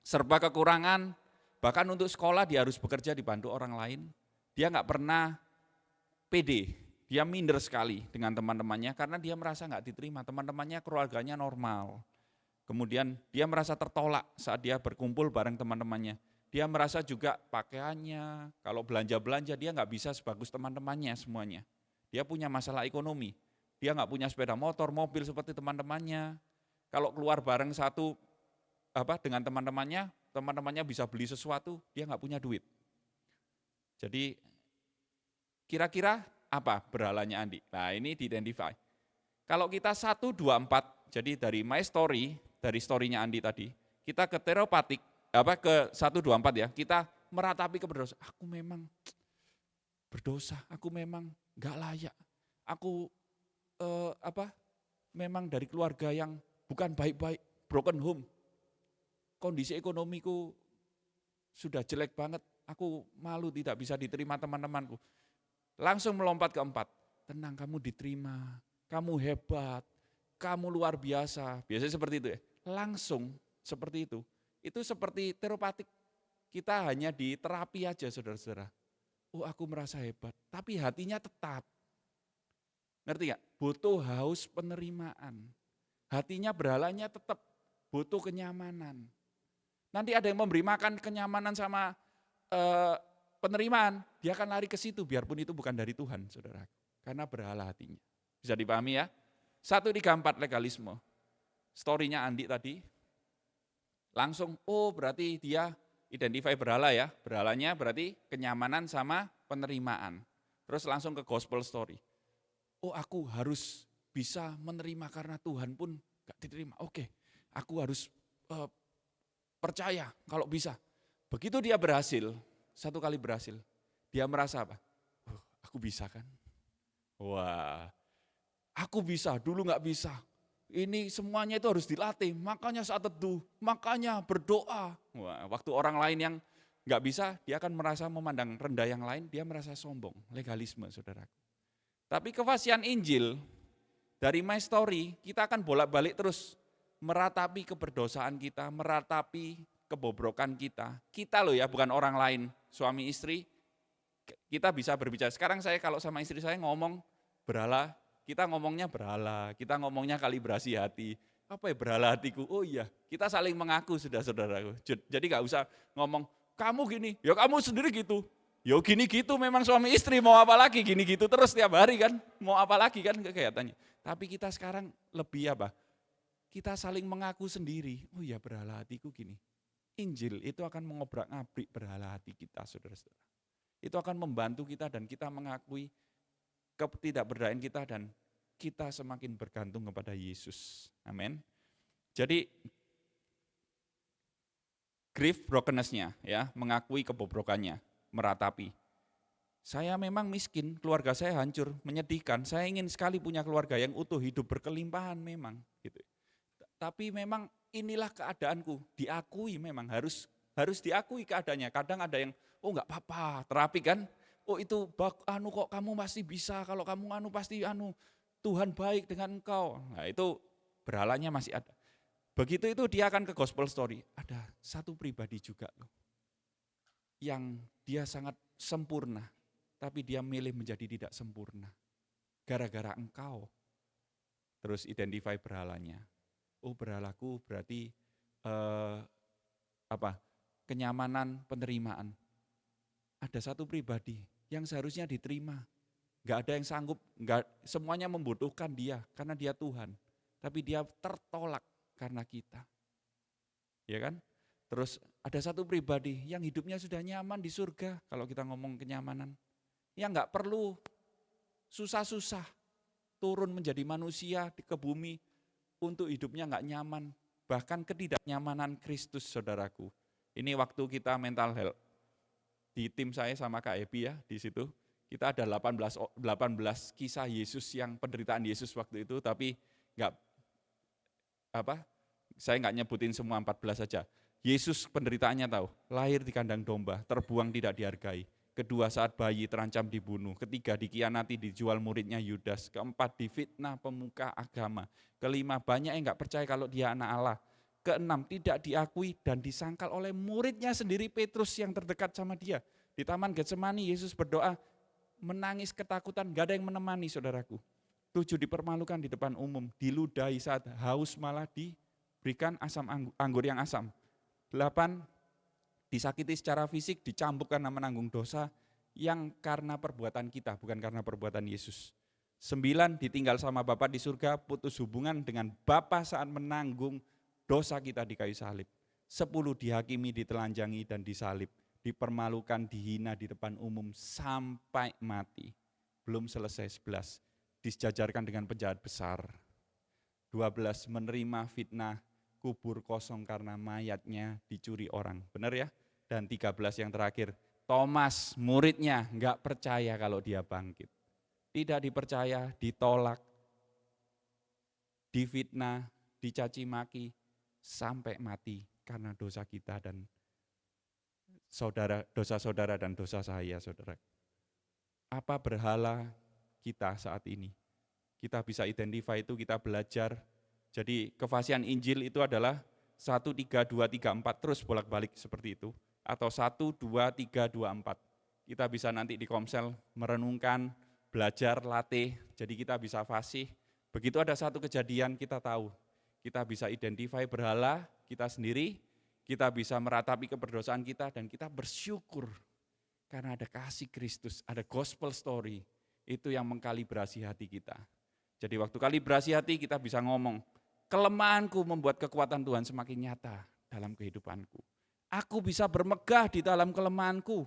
I: Serba kekurangan, bahkan untuk sekolah dia harus bekerja dibantu orang lain. Dia nggak pernah pede, dia minder sekali dengan teman-temannya karena dia merasa nggak diterima, teman-temannya keluarganya normal. Kemudian dia merasa tertolak saat dia berkumpul bareng teman-temannya. Dia merasa juga pakaiannya, kalau belanja-belanja dia nggak bisa sebagus teman-temannya semuanya. Dia punya masalah ekonomi, dia nggak punya sepeda motor, mobil seperti teman-temannya. Kalau keluar bareng dengan teman-temannya bisa beli sesuatu, dia nggak punya duit. Jadi kira-kira apa berhalanya Andi? Nah ini di-identify. Kalau kita 1, 2, 4, jadi dari my story, dari story-nya Andi tadi, kita ke teropatik, ke 1, 2, 4 ya, kita meratapi keberdosa. Aku memang berdosa, aku memang nggak layak, aku memang dari keluarga yang bukan baik-baik, broken home. Kondisi ekonomiku sudah jelek banget, aku malu tidak bisa diterima teman-temanku. Langsung melompat ke 4, tenang kamu diterima, kamu hebat, kamu luar biasa. Biasanya seperti itu ya, langsung seperti itu. Itu seperti teropatik, kita hanya di terapi aja saudara-saudara. Oh aku merasa hebat, tapi hatinya tetap. Ngerti gak? Butuh haus penerimaan. Hatinya berhalanya tetap butuh kenyamanan. Nanti ada yang memberi makan kenyamanan sama penerimaan, dia akan lari ke situ biarpun itu bukan dari Tuhan, saudara. Karena berhala hatinya. Bisa dipahami ya? 1, 3, 4 legalisme. Story-nya Andi tadi, langsung berarti dia identify berhala ya. Berhalanya berarti kenyamanan sama penerimaan. terus langsung ke gospel story. Oh aku harus bisa menerima karena Tuhan pun gak diterima. Oke, aku harus percaya kalau bisa. Begitu dia berhasil, satu kali berhasil, dia merasa apa? Aku bisa kan? Wah, aku bisa, dulu gak bisa. Ini semuanya itu harus dilatih, makanya saat teduh, makanya berdoa. Wah, waktu orang lain yang gak bisa, dia akan merasa memandang rendah yang lain, dia merasa sombong, legalisme saudaraku. Tapi kepastian Injil, dari My Story, kita akan bolak-balik terus meratapi keberdosaan kita, meratapi kebobrokan kita. Kita loh ya, bukan orang lain, suami istri, kita bisa berbicara. Sekarang saya kalau sama istri saya ngomong berhala, kita ngomongnya berhala, kita ngomongnya kalibrasi hati. Apa ya berhala hatiku? Oh iya, kita saling mengaku sudah saudaraku. Jadi gak usah ngomong, kamu gini, ya kamu sendiri gitu. Ya gini gitu memang suami istri, mau apa lagi, gini gitu terus tiap hari kan. Mau apa lagi kan kegiatannya. Tapi kita sekarang lebih apa? Kita saling mengaku sendiri, oh iya berhala hatiku gini. Injil itu akan mengobrak-abrik berhala hati kita saudara-saudara. Itu akan membantu kita dan kita mengakui ketidakberdayaan kita dan kita semakin bergantung kepada Yesus. Amin. Jadi grief brokenness-nya ya, mengakui kebobrokannya, meratapi. Saya memang miskin, keluarga saya hancur, menyedihkan. Saya ingin sekali punya keluarga yang utuh, hidup berkelimpahan memang gitu. Tapi memang inilah keadaanku, diakui memang harus diakui keadaannya. Kadang ada yang oh enggak apa-apa, terapi kan? Oh itu kok kamu masih bisa, kalau kamu pasti Tuhan baik dengan engkau. Nah itu berhalanya masih ada. Begitu itu dia akan ke gospel story. Ada satu pribadi juga loh, yang dia sangat sempurna, tapi dia milih menjadi tidak sempurna. Gara-gara engkau. Terus identify berhalanya. Oh berhalaku berarti kenyamanan penerimaan. Ada satu pribadi yang seharusnya diterima. Gak ada yang sanggup, semuanya membutuhkan dia karena dia Tuhan. Tapi dia tertolak karena kita. Ya kan? Terus ada satu pribadi yang hidupnya sudah nyaman di surga, kalau kita ngomong kenyamanan. Yang gak perlu susah-susah turun menjadi manusia ke bumi untuk hidupnya gak nyaman. Bahkan ketidaknyamanan Kristus saudaraku. Ini waktu kita mental health. Di tim saya sama Kak Ebi ya, di situ kita ada 18 kisah Yesus yang penderitaan Yesus waktu itu, tapi saya nggak nyebutin semua 14 saja. Yesus penderitaannya tahu, lahir di kandang domba, terbuang tidak dihargai. Kedua saat bayi terancam dibunuh. Ketiga dikhianati, dijual muridnya Yudas. Keempat difitnah pemuka agama. Kelima banyak yang nggak percaya kalau dia anak Allah. Keenam, tidak diakui dan disangkal oleh muridnya sendiri Petrus yang terdekat sama dia. Di Taman Getsemani Yesus berdoa, menangis ketakutan, gak ada yang menemani saudaraku. 7, dipermalukan di depan umum, diludahi saat haus malah diberikan anggur yang asam. 8, disakiti secara fisik, dicambuk karena menanggung dosa yang karena perbuatan kita, bukan karena perbuatan Yesus. 9, ditinggal sama Bapa di surga, putus hubungan dengan Bapa saat menanggung dosa kita di kayu salib. 10, dihakimi, ditelanjangi dan disalib. Dipermalukan, dihina di depan umum sampai mati. Belum selesai 11, disejajarkan dengan penjahat besar. 12, menerima fitnah, kubur kosong karena mayatnya dicuri orang. Benar ya? Dan 13 yang terakhir, Thomas muridnya enggak percaya kalau dia bangkit. Tidak dipercaya, ditolak, difitnah, dicaci maki, sampai mati karena dosa kita dan dosa saudara dan dosa saya saudara. Apa berhala kita saat ini? Kita bisa identify itu, kita belajar. Jadi kefasihan Injil itu adalah 1, 3, 2, 3, 4 terus bolak-balik seperti itu. Atau 1, 2, 3, 2, 4. Kita bisa nanti di Komsel merenungkan, belajar, latih. Jadi kita bisa fasih. Begitu ada satu kejadian kita tahu. Kita bisa identify berhala kita sendiri, kita bisa meratapi keberdosaan kita, dan kita bersyukur karena ada kasih Kristus, ada gospel story, itu yang mengkalibrasi hati kita. Jadi waktu kalibrasi hati kita bisa ngomong, kelemahanku membuat kekuatan Tuhan semakin nyata dalam kehidupanku. Aku bisa bermegah di dalam kelemahanku.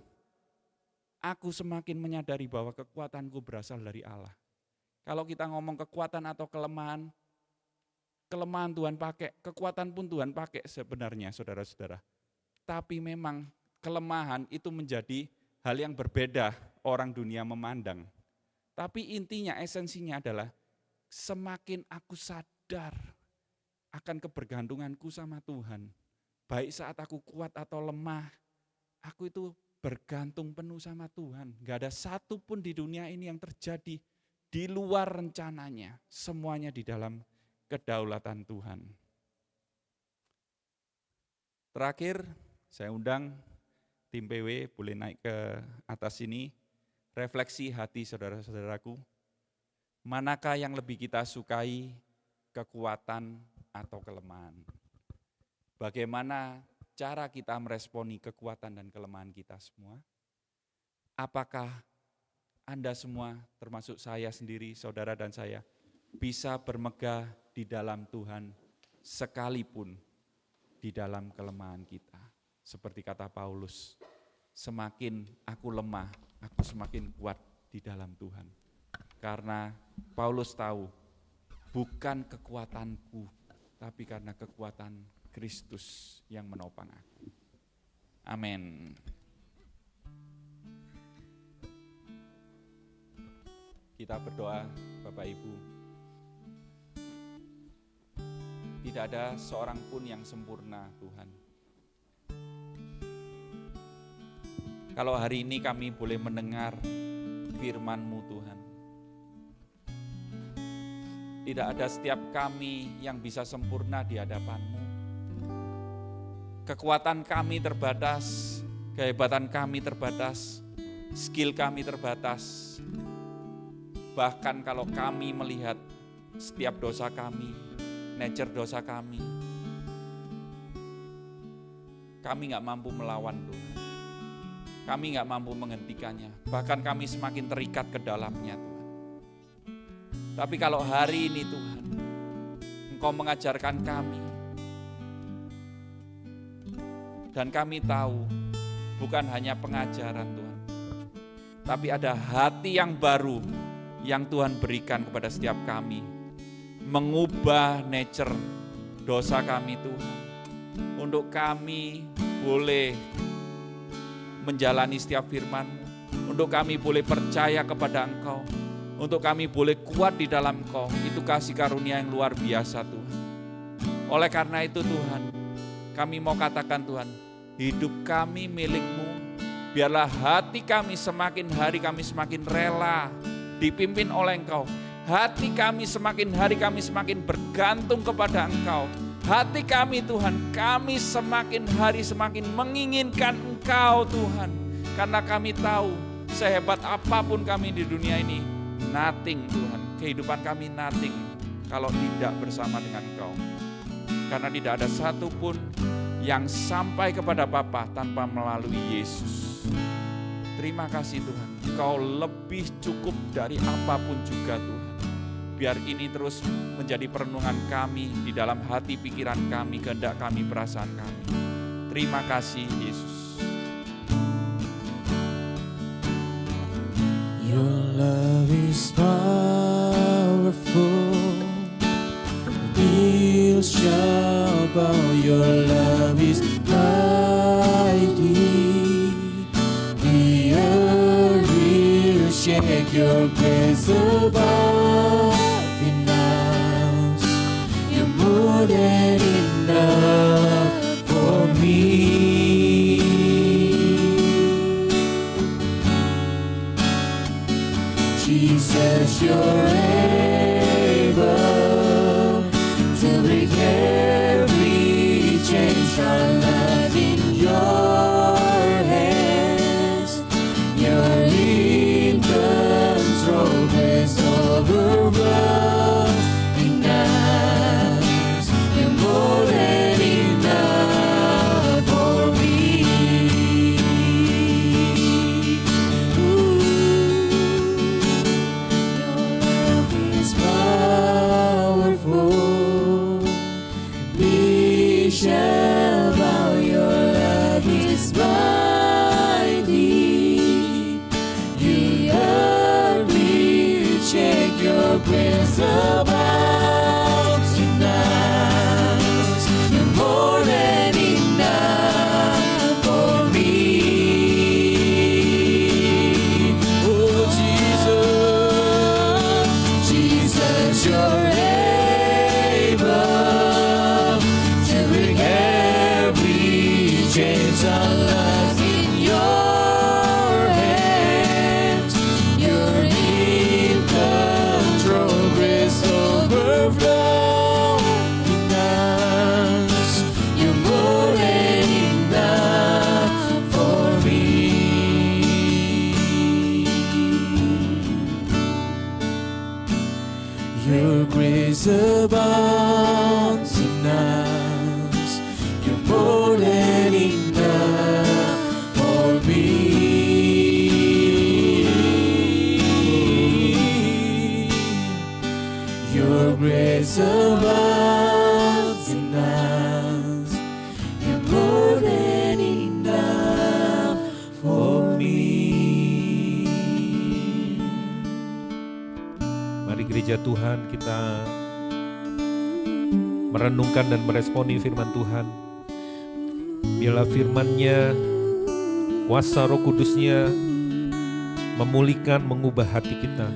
I: aku semakin menyadari bahwa kekuatanku berasal dari Allah. Kalau kita ngomong kekuatan atau kelemahan Tuhan pakai, kekuatan pun Tuhan pakai sebenarnya saudara-saudara. Tapi memang kelemahan itu menjadi hal yang berbeda orang dunia memandang. Tapi intinya, esensinya adalah semakin aku sadar akan kebergantunganku sama Tuhan, baik saat aku kuat atau lemah, aku itu bergantung penuh sama Tuhan. Gak ada satu pun di dunia ini yang terjadi di luar rencananya, semuanya di dalam kedaulatan Tuhan. Terakhir, saya undang tim PW boleh naik ke atas sini. Refleksi hati saudara-saudaraku. Manakah yang lebih kita sukai, kekuatan atau kelemahan? Bagaimana cara kita meresponi kekuatan dan kelemahan kita semua? Apakah Anda semua, termasuk saya sendiri, saudara dan saya, bisa bermegah di dalam Tuhan sekalipun di dalam kelemahan kita? Seperti kata Paulus, semakin aku lemah, aku semakin kuat di dalam Tuhan. Karena Paulus tahu, bukan kekuatanku, tapi karena kekuatan Kristus yang menopang aku. Amin. Kita berdoa, Bapak Ibu. Tidak ada seorang pun yang sempurna, Tuhan. Kalau hari ini kami boleh mendengar firman-Mu, Tuhan. Tidak ada setiap kami yang bisa sempurna di hadapan-Mu. Kekuatan kami terbatas, kehebatan kami terbatas, skill kami terbatas. Bahkan kalau kami melihat setiap dosa kami, nature dosa kami gak mampu melawan Tuhan. Kami gak mampu menghentikannya, bahkan kami semakin terikat ke dalamnya Tuhan. Tapi kalau hari ini Tuhan, Engkau mengajarkan kami, dan kami tahu bukan hanya pengajaran Tuhan, tapi ada hati yang baru yang Tuhan berikan kepada setiap kami, mengubah nature dosa kami Tuhan, untuk kami boleh menjalani setiap firman-Mu, untuk kami boleh percaya kepada Engkau, untuk kami boleh kuat di dalam Engkau. Itu kasih karunia yang luar biasa Tuhan. Oleh karena itu Tuhan, kami mau katakan Tuhan, hidup kami milik-Mu. Biarlah hati kami semakin hari kami semakin rela dipimpin oleh Engkau. Hati kami semakin hari kami semakin bergantung kepada Engkau. Hati kami Tuhan, kami semakin hari semakin menginginkan Engkau Tuhan. Karena kami tahu sehebat apapun kami di dunia ini, nothing Tuhan. Kehidupan kami nothing kalau tidak bersama dengan Engkau. Karena tidak ada satupun yang sampai kepada Bapa tanpa melalui Yesus. Terima kasih Tuhan, Engkau lebih cukup dari apapun juga Tuhan. Biar ini terus menjadi perenungan kami di dalam hati pikiran kami, kehendak kami, perasaan kami. Terima kasih Yesus.
D: Your love is powerful. We'll shout about your love is mighty. The earth will shake your grace above in us. You're more than enough for me. Jesus, you're able to break every chain. Our love in your hands. You're in control, grace over Our lives in your hands. You're in control. Grace overflowing us. You're more than enough for me. Your grace abounds in us. You're more than enough for me. Your grace abounds in us. You're more than enough for me.
G: Mari gereja Tuhan, kita merenungkan dan meresponi firman Tuhan. Biarlah firman-Nya, kuasa Roh Kudus-Nya memulihkan, mengubah hati kita.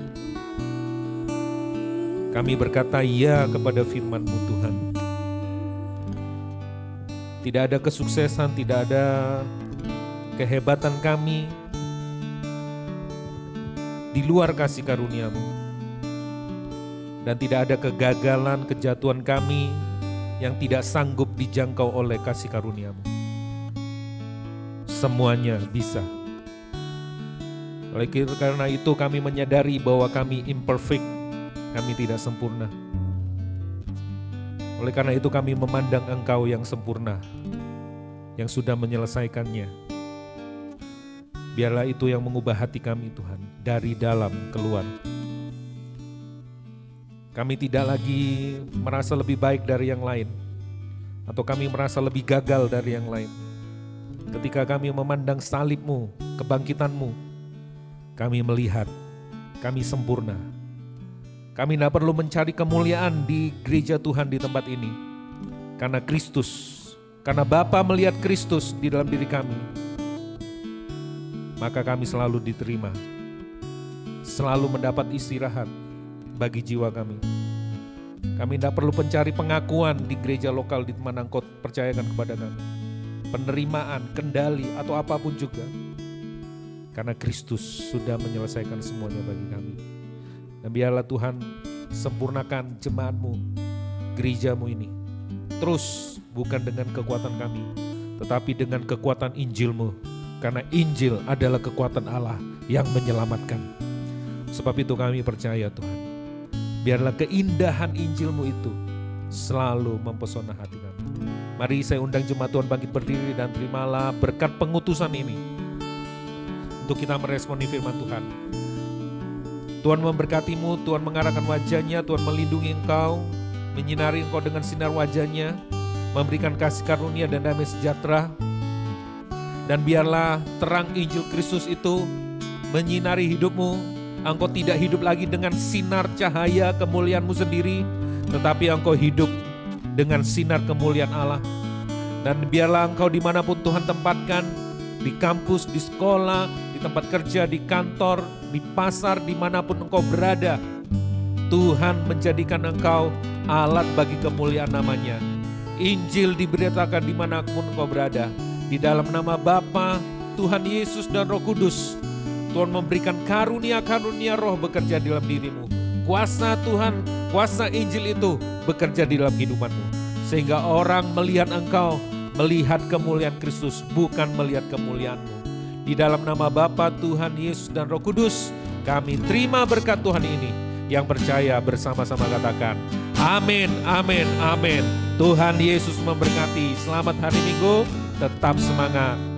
G: Kami berkata ya kepada firman-Mu Tuhan. Tidak ada kesuksesan, tidak ada kehebatan kami di luar kasih karunia-Mu. Dan tidak ada kegagalan, kejatuhan kami yang tidak sanggup dijangkau oleh kasih karunia-Mu. Semuanya bisa. Oleh karena itu kami menyadari bahwa kami imperfect, kami tidak sempurna. Oleh karena itu kami memandang Engkau yang sempurna, yang sudah menyelesaikannya. Biarlah itu yang mengubah hati kami Tuhan, dari dalam keluar. Kami tidak lagi merasa lebih baik dari yang lain, atau kami merasa lebih gagal dari yang lain. Ketika kami memandang salib-Mu, kebangkitan-Mu, kami melihat kami sempurna. Kami tidak perlu mencari kemuliaan di gereja Tuhan di tempat ini. Karena Kristus, karena Bapa melihat Kristus di dalam diri kami, maka kami selalu diterima. Selalu mendapat istirahat bagi jiwa kami. Kami tidak perlu mencari pengakuan di gereja lokal di mana Engkau percayakan kepada kami. Penerimaan, kendali, atau apapun juga. Karena Kristus sudah menyelesaikan semuanya bagi kami. Dan biarlah Tuhan sempurnakan jemaat-Mu, gereja-Mu ini. Terus bukan dengan kekuatan kami, tetapi dengan kekuatan Injil-Mu. Karena Injil adalah kekuatan Allah yang menyelamatkan. Sebab itu kami percaya Tuhan. Biarlah keindahan Injil-Mu itu selalu mempesona hati kami. Mari saya undang jemaat Tuhan bangkit berdiri dan terimalah berkat pengutusan ini. Untuk kita meresponi firman Tuhan. Tuhan memberkati-Mu, Tuhan mengarahkan wajahnya, Tuhan melindungi engkau, menyinari engkau dengan sinar wajahnya, memberikan kasih karunia dan damai sejahtera. Dan biarlah terang Injil Kristus itu menyinari hidupmu. Engkau tidak hidup lagi dengan sinar cahaya kemuliaan-Mu sendiri, tetapi engkau hidup dengan sinar kemuliaan Allah. Dan biarlah engkau dimanapun Tuhan tempatkan, di kampus, di sekolah, di tempat kerja, di kantor, di pasar, dimanapun engkau berada, Tuhan menjadikan engkau alat bagi kemuliaan namanya. Injil diberitakan dimanapun engkau berada. Di dalam nama Bapa, Tuhan Yesus dan Roh Kudus, Tuhan memberikan karunia-karunia roh bekerja di dalam dirimu. Kuasa Tuhan, kuasa Injil itu bekerja di dalam kehidupanmu. Sehingga orang melihat engkau, melihat kemuliaan Kristus, bukan melihat kemuliaanmu. Di dalam nama Bapa, Tuhan Yesus dan Roh Kudus, kami terima berkat Tuhan ini. Yang percaya bersama-sama katakan, amin, amin, amin. Tuhan Yesus memberkati. Selamat hari Minggu, tetap semangat.